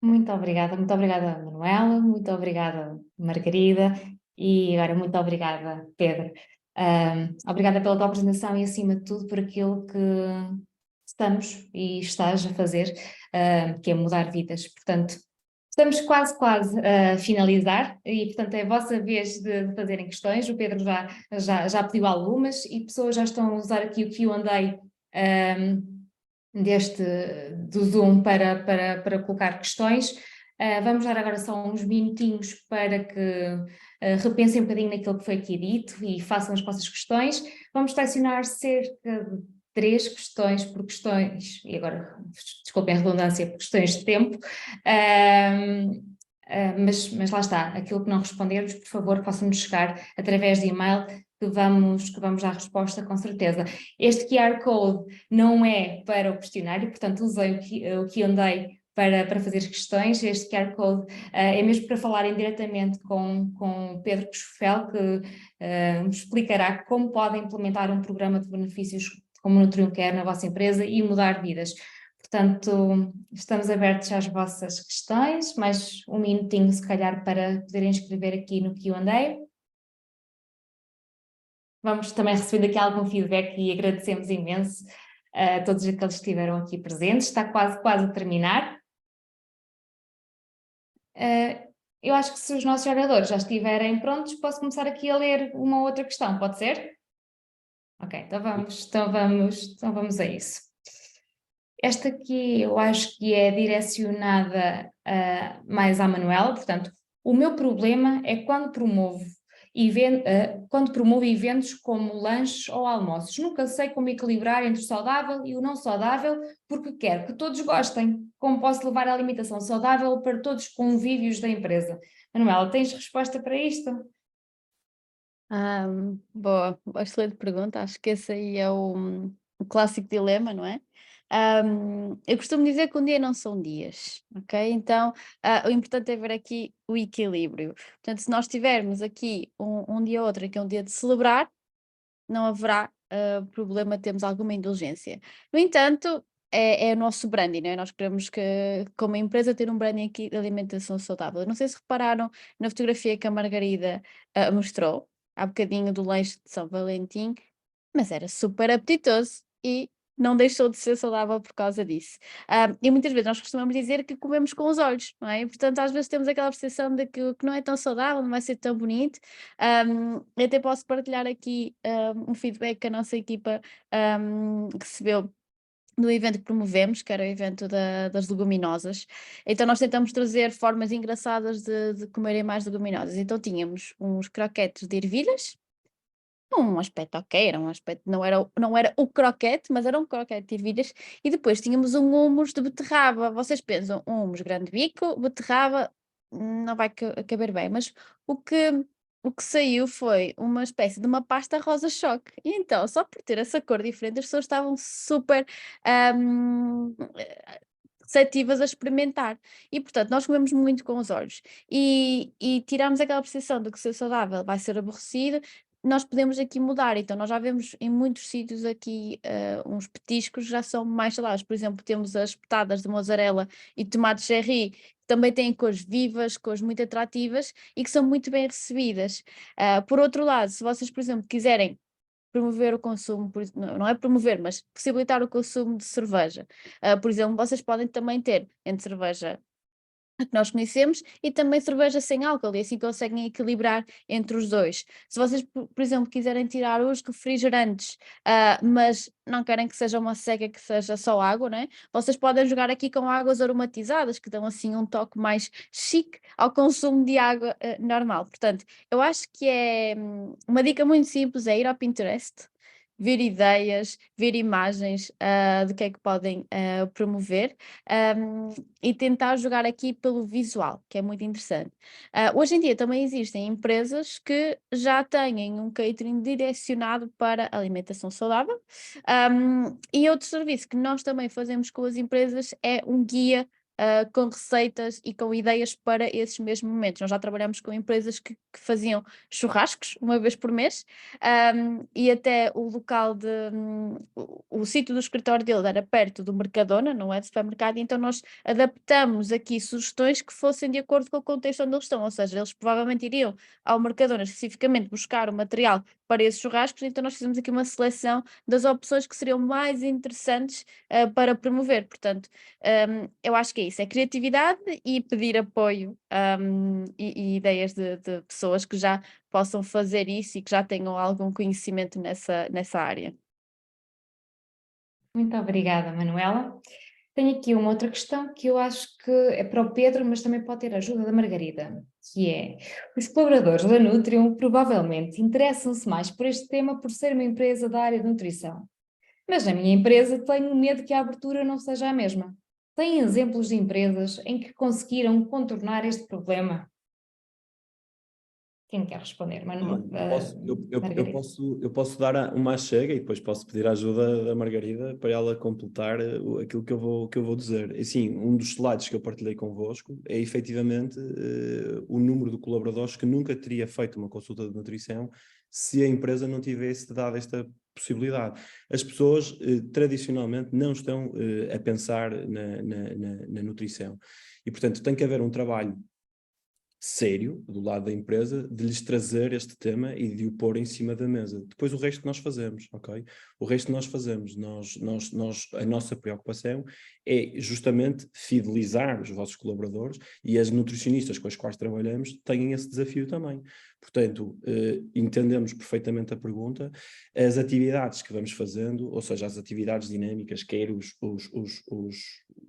Speaker 1: Muito obrigada, Manuela, muito obrigada, Margarida, e agora muito obrigada, Pedro. Obrigada pela tua apresentação e, acima de tudo, por aquilo que estamos e estás a fazer, que é mudar vidas. Portanto, estamos quase a finalizar e, portanto, é a vossa vez de fazerem questões. O Pedro já pediu algumas e pessoas já estão a usar aqui o Q&A do Zoom para colocar questões. Vamos dar agora só uns minutinhos para que repensem um bocadinho naquilo que foi aqui dito e façam as vossas questões. Vamos selecionar cerca de 3 questões por questões, e agora, desculpem a redundância, por questões de tempo, mas lá está, aquilo que não respondermos, por favor, façam-nos chegar através de e-mail, que vamos dar resposta com certeza. Este QR Code não é para o questionário, portanto usei o Q&A para fazer questões. Este QR Code é mesmo para falarem diretamente com o Pedro Cochofel, que nos explicará como podem implementar um programa de benefícios como o Nutrium Care na vossa empresa e mudar vidas. Portanto, estamos abertos às vossas questões, mais um minutinho se calhar para poderem escrever aqui no Q&A. Vamos também recebendo aqui algum feedback e agradecemos imenso a todos aqueles que estiveram aqui presentes. Está quase a terminar. Eu acho que se os nossos oradores já estiverem prontos, posso começar aqui a ler uma outra questão, pode ser? Ok, então vamos a isso. Esta aqui eu acho que é direcionada mais à Manuela, portanto, o meu problema é quando promovo eventos como lanches ou almoços. Nunca sei como equilibrar entre o saudável e o não saudável, porque quero que todos gostem. Como posso levar a alimentação saudável para todos os convívios da empresa? Manuela, tens resposta para isto?
Speaker 2: Boa, excelente pergunta. Acho que esse aí é o clássico dilema, não é? Eu costumo dizer que um dia não são dias, ok? Então, o importante é ver aqui o equilíbrio. Portanto, se nós tivermos aqui um dia ou outro que é um dia de celebrar, não haverá problema, temos alguma indulgência. No entanto, é o nosso branding, não é? Nós queremos como empresa, ter um branding aqui de alimentação saudável. Não sei se repararam na fotografia que a Margarida mostrou, há bocadinho do lanche de São Valentim, mas era super apetitoso e não deixou de ser saudável por causa disso. E muitas vezes nós costumamos dizer que comemos com os olhos, não é? E, portanto, às vezes temos aquela percepção de que o que não é tão saudável não vai ser tão bonito. Eu até posso partilhar aqui um feedback que a nossa equipa recebeu no evento que promovemos, que era o evento das leguminosas. Então nós tentamos trazer formas engraçadas de comerem mais leguminosas. Então tínhamos uns croquetes de ervilhas, um aspecto ok, era um aspecto, não era o croquete, mas era um croquete de ervilhas, e depois tínhamos um hummus de beterraba. Vocês pensam, um hummus grande bico, beterraba, não vai caber bem, mas o que saiu foi uma espécie de uma pasta rosa-choque. E então, só por ter essa cor diferente, as pessoas estavam super receptivas a experimentar. E, portanto, nós comemos muito com os olhos e tiramos aquela percepção de que ser saudável vai ser aborrecido. Nós podemos aqui mudar, então nós já vemos em muitos sítios aqui uns petiscos que já são mais saudáveis. Por exemplo, temos as petadas de mozzarella e tomate cherry, que também têm cores vivas, cores muito atrativas e que são muito bem recebidas. Por outro lado, se vocês, por exemplo, quiserem promover o consumo, não é promover, mas possibilitar o consumo de cerveja. Por exemplo, vocês podem também ter entre cerveja que nós conhecemos e também cerveja sem álcool, e assim conseguem equilibrar entre os dois. Se vocês, por exemplo, quiserem tirar os refrigerantes, mas não querem que seja uma cega, que seja só água, né? Vocês podem jogar aqui com águas aromatizadas, que dão assim um toque mais chique ao consumo de água normal. Portanto, eu acho que é uma dica muito simples, é ir ao Pinterest, ver ideias, ver imagens do que é que podem promover, e tentar jogar aqui pelo visual, que é muito interessante. Hoje em dia também existem empresas que já têm um catering direcionado para alimentação saudável, e outro serviço que nós também fazemos com as empresas é um guia com receitas e com ideias para esses mesmos momentos. Nós já trabalhamos com empresas que faziam churrascos uma vez por mês, e até o local o sítio do escritório dele era perto do Mercadona, não é de supermercado, então nós adaptamos aqui sugestões que fossem de acordo com o contexto onde eles estão, ou seja, eles provavelmente iriam ao Mercadona especificamente buscar o material para esses churrascos, então nós fizemos aqui uma seleção das opções que seriam mais interessantes para promover. Portanto, eu acho que é isso, é criatividade e pedir apoio, e ideias de pessoas que já possam fazer isso e que já tenham algum conhecimento nessa área.
Speaker 1: Muito obrigada, Manuela. Tenho aqui uma outra questão que eu acho que é para o Pedro, mas também pode ter a ajuda da Margarida, que é: os colaboradores da Nutrium provavelmente interessam-se mais por este tema por ser uma empresa da área de nutrição. Mas na minha empresa tenho medo que a abertura não seja a mesma. Tem exemplos de empresas em que conseguiram contornar este problema? Quem quer responder? Margarida.
Speaker 4: Eu posso dar uma chega e depois posso pedir a ajuda da Margarida para ela completar aquilo que eu vou dizer. Assim, um dos slides que eu partilhei convosco é efetivamente o número de colaboradores que nunca teria feito uma consulta de nutrição se a empresa não tivesse dado esta possibilidade. As pessoas tradicionalmente não estão a pensar na nutrição e, portanto, tem que haver um trabalho sério do lado da empresa de lhes trazer este tema e de o pôr em cima da mesa. Depois o resto nós fazemos, ok? O resto nós fazemos. A nossa preocupação é justamente fidelizar os vossos colaboradores, e as nutricionistas com as quais trabalhamos têm esse desafio também. Portanto, entendemos perfeitamente a pergunta. As atividades que vamos fazendo, ou seja, as atividades dinâmicas, quer os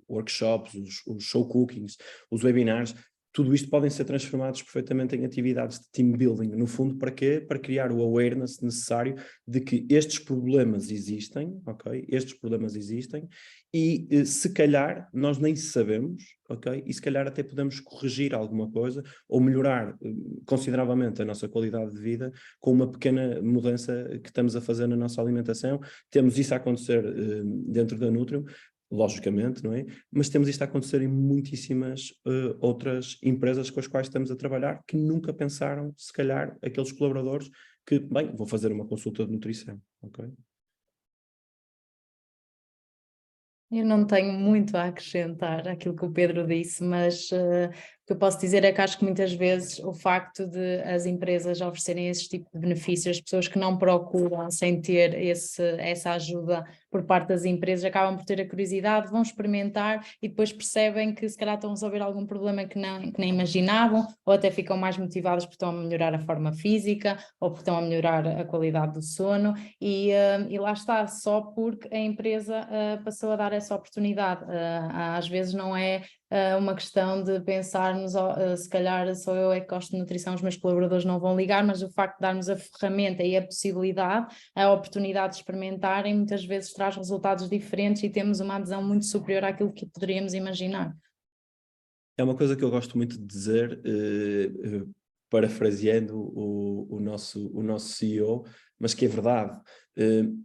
Speaker 4: workshops, os show cookings, os webinars, tudo isto podem ser transformados perfeitamente em atividades de team building. No fundo, para quê? Para criar o awareness necessário de que estes problemas existem, ok? Estes problemas existem e se calhar nós nem sabemos, ok? E se calhar até podemos corrigir alguma coisa ou melhorar consideravelmente a nossa qualidade de vida com uma pequena mudança que estamos a fazer na nossa alimentação. Temos isso a acontecer dentro da Nutrium, logicamente, não é? Mas temos isto a acontecer em muitíssimas outras empresas com as quais estamos a trabalhar que nunca pensaram, se calhar, aqueles colaboradores que, bem, vou fazer uma consulta de nutrição, ok?
Speaker 3: Eu não tenho muito a acrescentar àquilo que o Pedro disse, mas o que eu posso dizer é que acho que muitas vezes o facto de as empresas oferecerem esse tipo de benefícios, as pessoas que não procuram sem ter essa ajuda por parte das empresas acabam por ter a curiosidade, vão experimentar e depois percebem que se calhar estão a resolver algum problema que nem imaginavam, ou até ficam mais motivados porque estão a melhorar a forma física ou porque estão a melhorar a qualidade do sono e lá está, só porque a empresa passou a dar essa oportunidade. Às vezes não é uma questão de pensarmos, se calhar só eu é que gosto de nutrição, os meus colaboradores não vão ligar, mas o facto de darmos a ferramenta e a possibilidade, a oportunidade de experimentarem, muitas vezes traz resultados diferentes e temos uma adesão muito superior àquilo que poderíamos imaginar.
Speaker 4: É uma coisa que eu gosto muito de dizer, parafraseando o nosso CEO, mas que é verdade.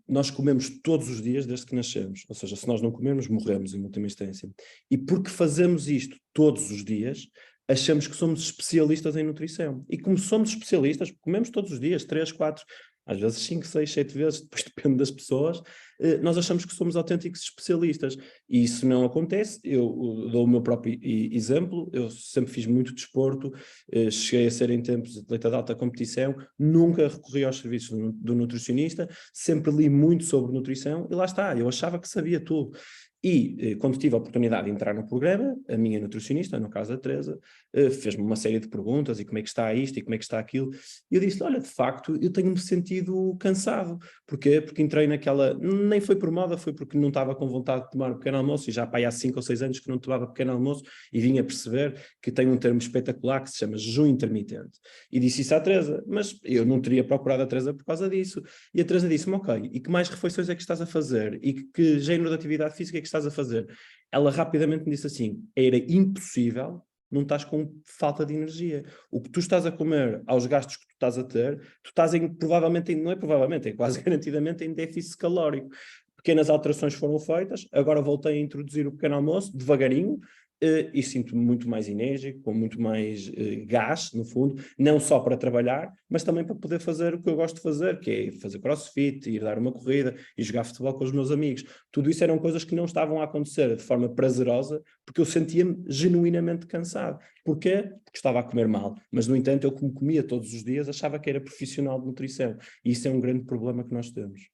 Speaker 4: Nós comemos todos os dias desde que nascemos, ou seja, se nós não comermos, morremos em última instância. E porque fazemos isto todos os dias, achamos que somos especialistas em nutrição. E como somos especialistas, comemos todos os dias, 3, 4, às vezes 5, 6, 7 vezes, depois depende das pessoas, nós achamos que somos autênticos especialistas. E isso não acontece. Eu dou o meu próprio exemplo, eu sempre fiz muito desporto, cheguei a ser em tempos atleta de alta competição, nunca recorri aos serviços do nutricionista, sempre li muito sobre nutrição e lá está, eu achava que sabia tudo. E quando tive a oportunidade de entrar no programa, a minha nutricionista, no caso a Teresa, fez-me uma série de perguntas, e como é que está isto, e como é que está aquilo, e eu disse, olha, de facto, eu tenho-me sentido cansado. Porquê? Porque entrei naquela, nem foi por moda, foi porque não estava com vontade de tomar um pequeno almoço, e já há 5 ou 6 anos que não tomava pequeno almoço, e vim a perceber que tem um termo espetacular que se chama jejum intermitente. E disse isso à Teresa, mas eu não teria procurado a Teresa por causa disso. E a Teresa disse-me, ok, e que mais refeições é que estás a fazer? E que género de atividade física é que estás a fazer? Ela rapidamente me disse assim, era impossível não estás com falta de energia. O que tu estás a comer, aos gastos que tu estás a ter, tu estás provavelmente, não é provavelmente, é quase garantidamente em déficit calórico. Pequenas alterações foram feitas, agora voltei a introduzir o pequeno almoço, devagarinho, e sinto-me muito mais enérgico, com muito mais gás, no fundo, não só para trabalhar, mas também para poder fazer o que eu gosto de fazer, que é fazer crossfit, ir dar uma corrida e jogar futebol com os meus amigos. Tudo isso eram coisas que não estavam a acontecer de forma prazerosa, porque eu sentia-me genuinamente cansado. Porquê? Porque estava a comer mal. Mas, no entanto, eu como comia todos os dias, achava que era profissional de nutrição. E isso é um grande problema que nós temos.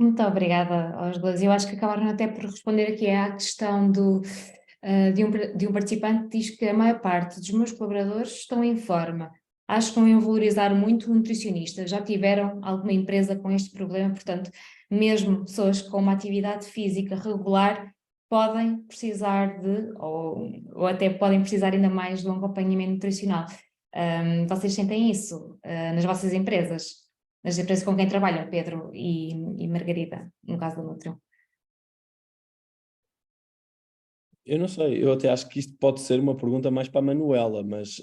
Speaker 1: Muito obrigada aos dois. Eu acho que acabaram até por responder aqui à questão de um participante que diz que a maior parte dos meus colaboradores estão em forma. Acho que estão a valorizar muito o nutricionista. Já tiveram alguma empresa com este problema, portanto, mesmo pessoas com uma atividade física regular podem precisar ou até podem precisar ainda mais de um acompanhamento nutricional. Vocês sentem isso nas vossas empresas? Nas empresas com quem trabalham, Pedro e Margarida, no caso da Nutrium?
Speaker 4: Eu não sei, eu até acho que isto pode ser uma pergunta mais para a Manuela, mas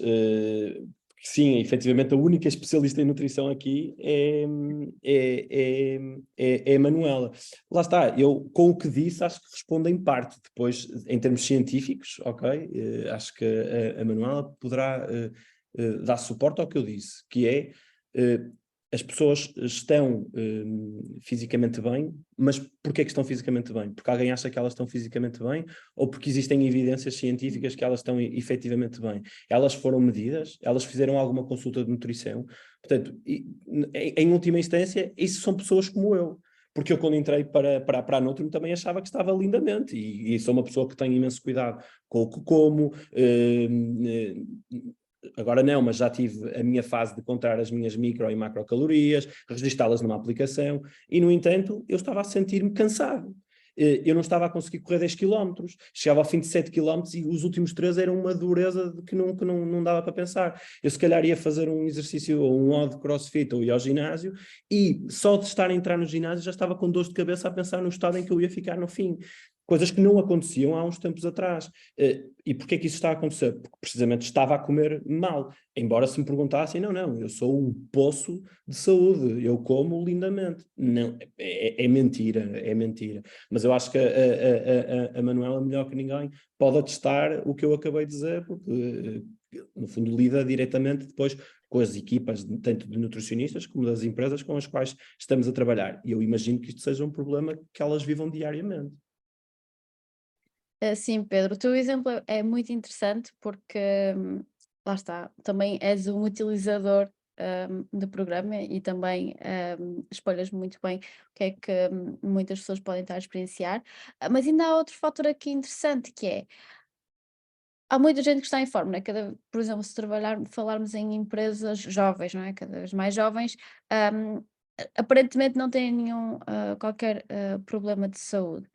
Speaker 4: sim, efetivamente a única especialista em nutrição aqui é a Manuela. Lá está, eu com o que disse acho que respondo em parte, depois em termos científicos, ok, acho que a Manuela poderá dar suporte ao que eu disse, que é as pessoas estão fisicamente bem, mas porquê que estão fisicamente bem? Porque alguém acha que elas estão fisicamente bem ou porque existem evidências científicas que elas estão efetivamente bem? Elas foram medidas? Elas fizeram alguma consulta de nutrição? Portanto, em última instância, isso são pessoas como eu. Porque eu, quando entrei para a Nutrium, também achava que estava lindamente. E sou uma pessoa que tem imenso cuidado com o que como. Agora não, mas já tive a minha fase de contar as minhas micro e macrocalorias, registá-las numa aplicação, e no entanto eu estava a sentir-me cansado. Eu não estava a conseguir correr 10 km, chegava ao fim de 7 km e os últimos 3 eram uma dureza que não dava para pensar. Eu se calhar ia fazer um exercício ou um odd crossfit ou ia ao ginásio e só de estar a entrar no ginásio já estava com dores de cabeça a pensar no estado em que eu ia ficar no fim. Coisas que não aconteciam há uns tempos atrás. E porquê que isso está a acontecer? Porque precisamente estava a comer mal. Embora se me perguntassem, não, eu sou um poço de saúde, eu como lindamente. Não, é mentira, é mentira. Mas eu acho que a Manuela, melhor que ninguém, pode atestar o que eu acabei de dizer, porque no fundo lida diretamente depois com as equipas, tanto de nutricionistas como das empresas com as quais estamos a trabalhar. E eu imagino que isto seja um problema que elas vivam diariamente.
Speaker 2: Sim, Pedro, o teu exemplo é muito interessante porque, lá está, também és um utilizador do programa e também espalhas muito bem o que é que muitas pessoas podem estar a experienciar. Mas ainda há outro fator aqui interessante que é, há muita gente que está em forma, né? Por exemplo, se falarmos em empresas jovens, não é? Cada vez mais jovens, aparentemente não têm qualquer problema de saúde.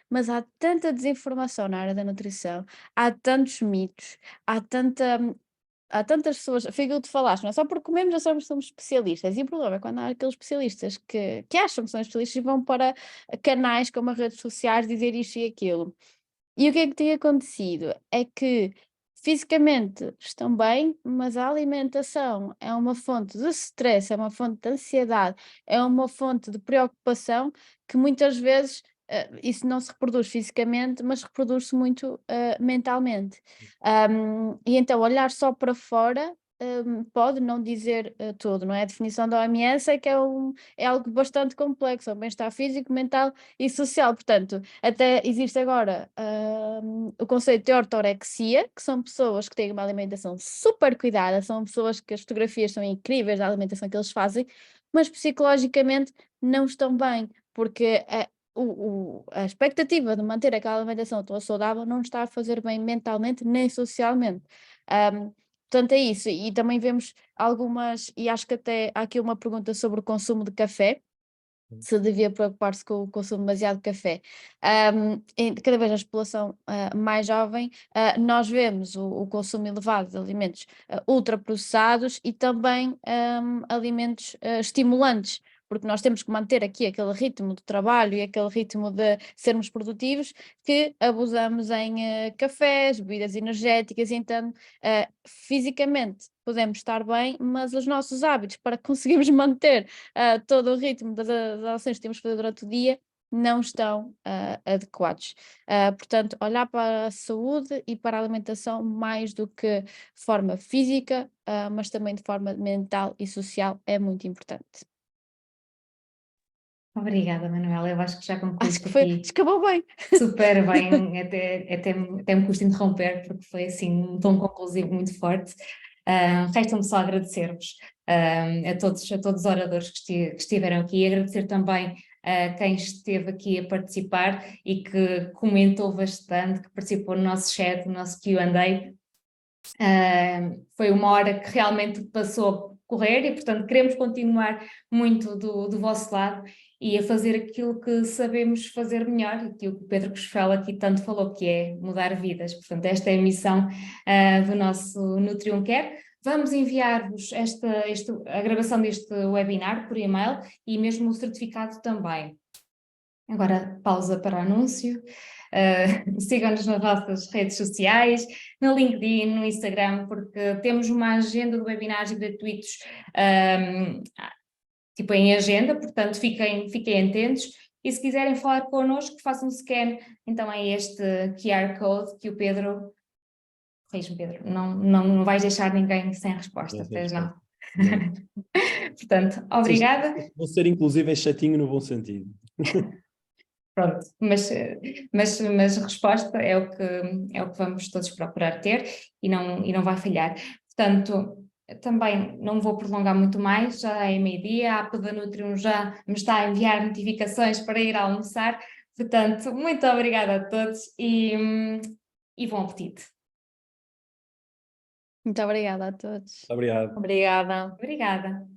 Speaker 2: Mas há tanta desinformação na área da nutrição, há tantos mitos, há tantas pessoas, foi aquilo que tu falaste, não é só porque comemos, já somos especialistas. E o problema é quando há aqueles especialistas que acham que são especialistas e vão para canais como as redes sociais dizer isto e aquilo. E o que é que tem acontecido? É que fisicamente estão bem, mas a alimentação é uma fonte de stress, é uma fonte de ansiedade, é uma fonte de preocupação que muitas vezes isso não se reproduz fisicamente, mas reproduz-se muito mentalmente. E então olhar só para fora pode não dizer tudo, não é? A definição da OMS é que é algo bastante complexo, é o bem-estar físico, mental e social. Portanto, até existe agora o conceito de ortorexia, que são pessoas que têm uma alimentação super cuidada, são pessoas que as fotografias são incríveis da alimentação que eles fazem, mas psicologicamente não estão bem, porque a expectativa de manter aquela alimentação toda saudável não está a fazer bem mentalmente nem socialmente. Portanto, é isso. E também vemos algumas, e acho que até há aqui uma pergunta sobre o consumo de café, se devia preocupar-se com o consumo demasiado de café. Cada vez a população mais jovem, nós vemos o consumo elevado de alimentos ultraprocessados e também alimentos estimulantes, porque nós temos que manter aqui aquele ritmo de trabalho e aquele ritmo de sermos produtivos, que abusamos em cafés, bebidas energéticas, e então fisicamente podemos estar bem, mas os nossos hábitos para conseguirmos manter todo o ritmo das ações que temos que fazer durante o dia não estão adequados. Portanto, olhar para a saúde e para a alimentação mais do que de forma física, mas também de forma mental e social é muito importante.
Speaker 1: Obrigada, Manuela. Eu acho que já
Speaker 2: Acho que
Speaker 1: concluíste aqui
Speaker 2: acabou bem.
Speaker 1: super bem, até me custa interromper, porque foi assim um tom conclusivo muito forte. Resta-me só agradecer-vos a todos os oradores que estiveram aqui, e agradecer também a quem esteve aqui a participar e que comentou bastante, que participou no nosso chat, no nosso Q&A. Foi uma hora que realmente passou a correr e, portanto, queremos continuar muito do vosso lado e a fazer aquilo que sabemos fazer melhor, aquilo que o Pedro Cosfel aqui tanto falou, que é mudar vidas. Portanto, esta é a missão do nosso Nutrium Care. Vamos enviar-vos a gravação deste webinar por e-mail e mesmo o certificado também. Agora, pausa para o anúncio. Sigam-nos nas nossas redes sociais, no LinkedIn, no Instagram, porque temos uma agenda de webinars gratuitos, tipo em agenda, portanto fiquem atentos. E se quiserem falar connosco, façam um scan, então é este QR Code que o Pedro... Corrige-me, Pedro, não vais deixar ninguém sem resposta, pois não? Portanto, obrigada.
Speaker 4: Vou ser inclusive é chatinho no bom sentido.
Speaker 1: Pronto, mas a resposta é o que vamos todos procurar ter e não vai falhar. Portanto, também não vou prolongar muito mais, já é meio-dia, a app da Nutrium já me está a enviar notificações para ir almoçar. Portanto, muito obrigada a todos e bom apetite.
Speaker 2: Muito obrigada a todos.
Speaker 4: Obrigado.
Speaker 3: Obrigada.
Speaker 1: Obrigada.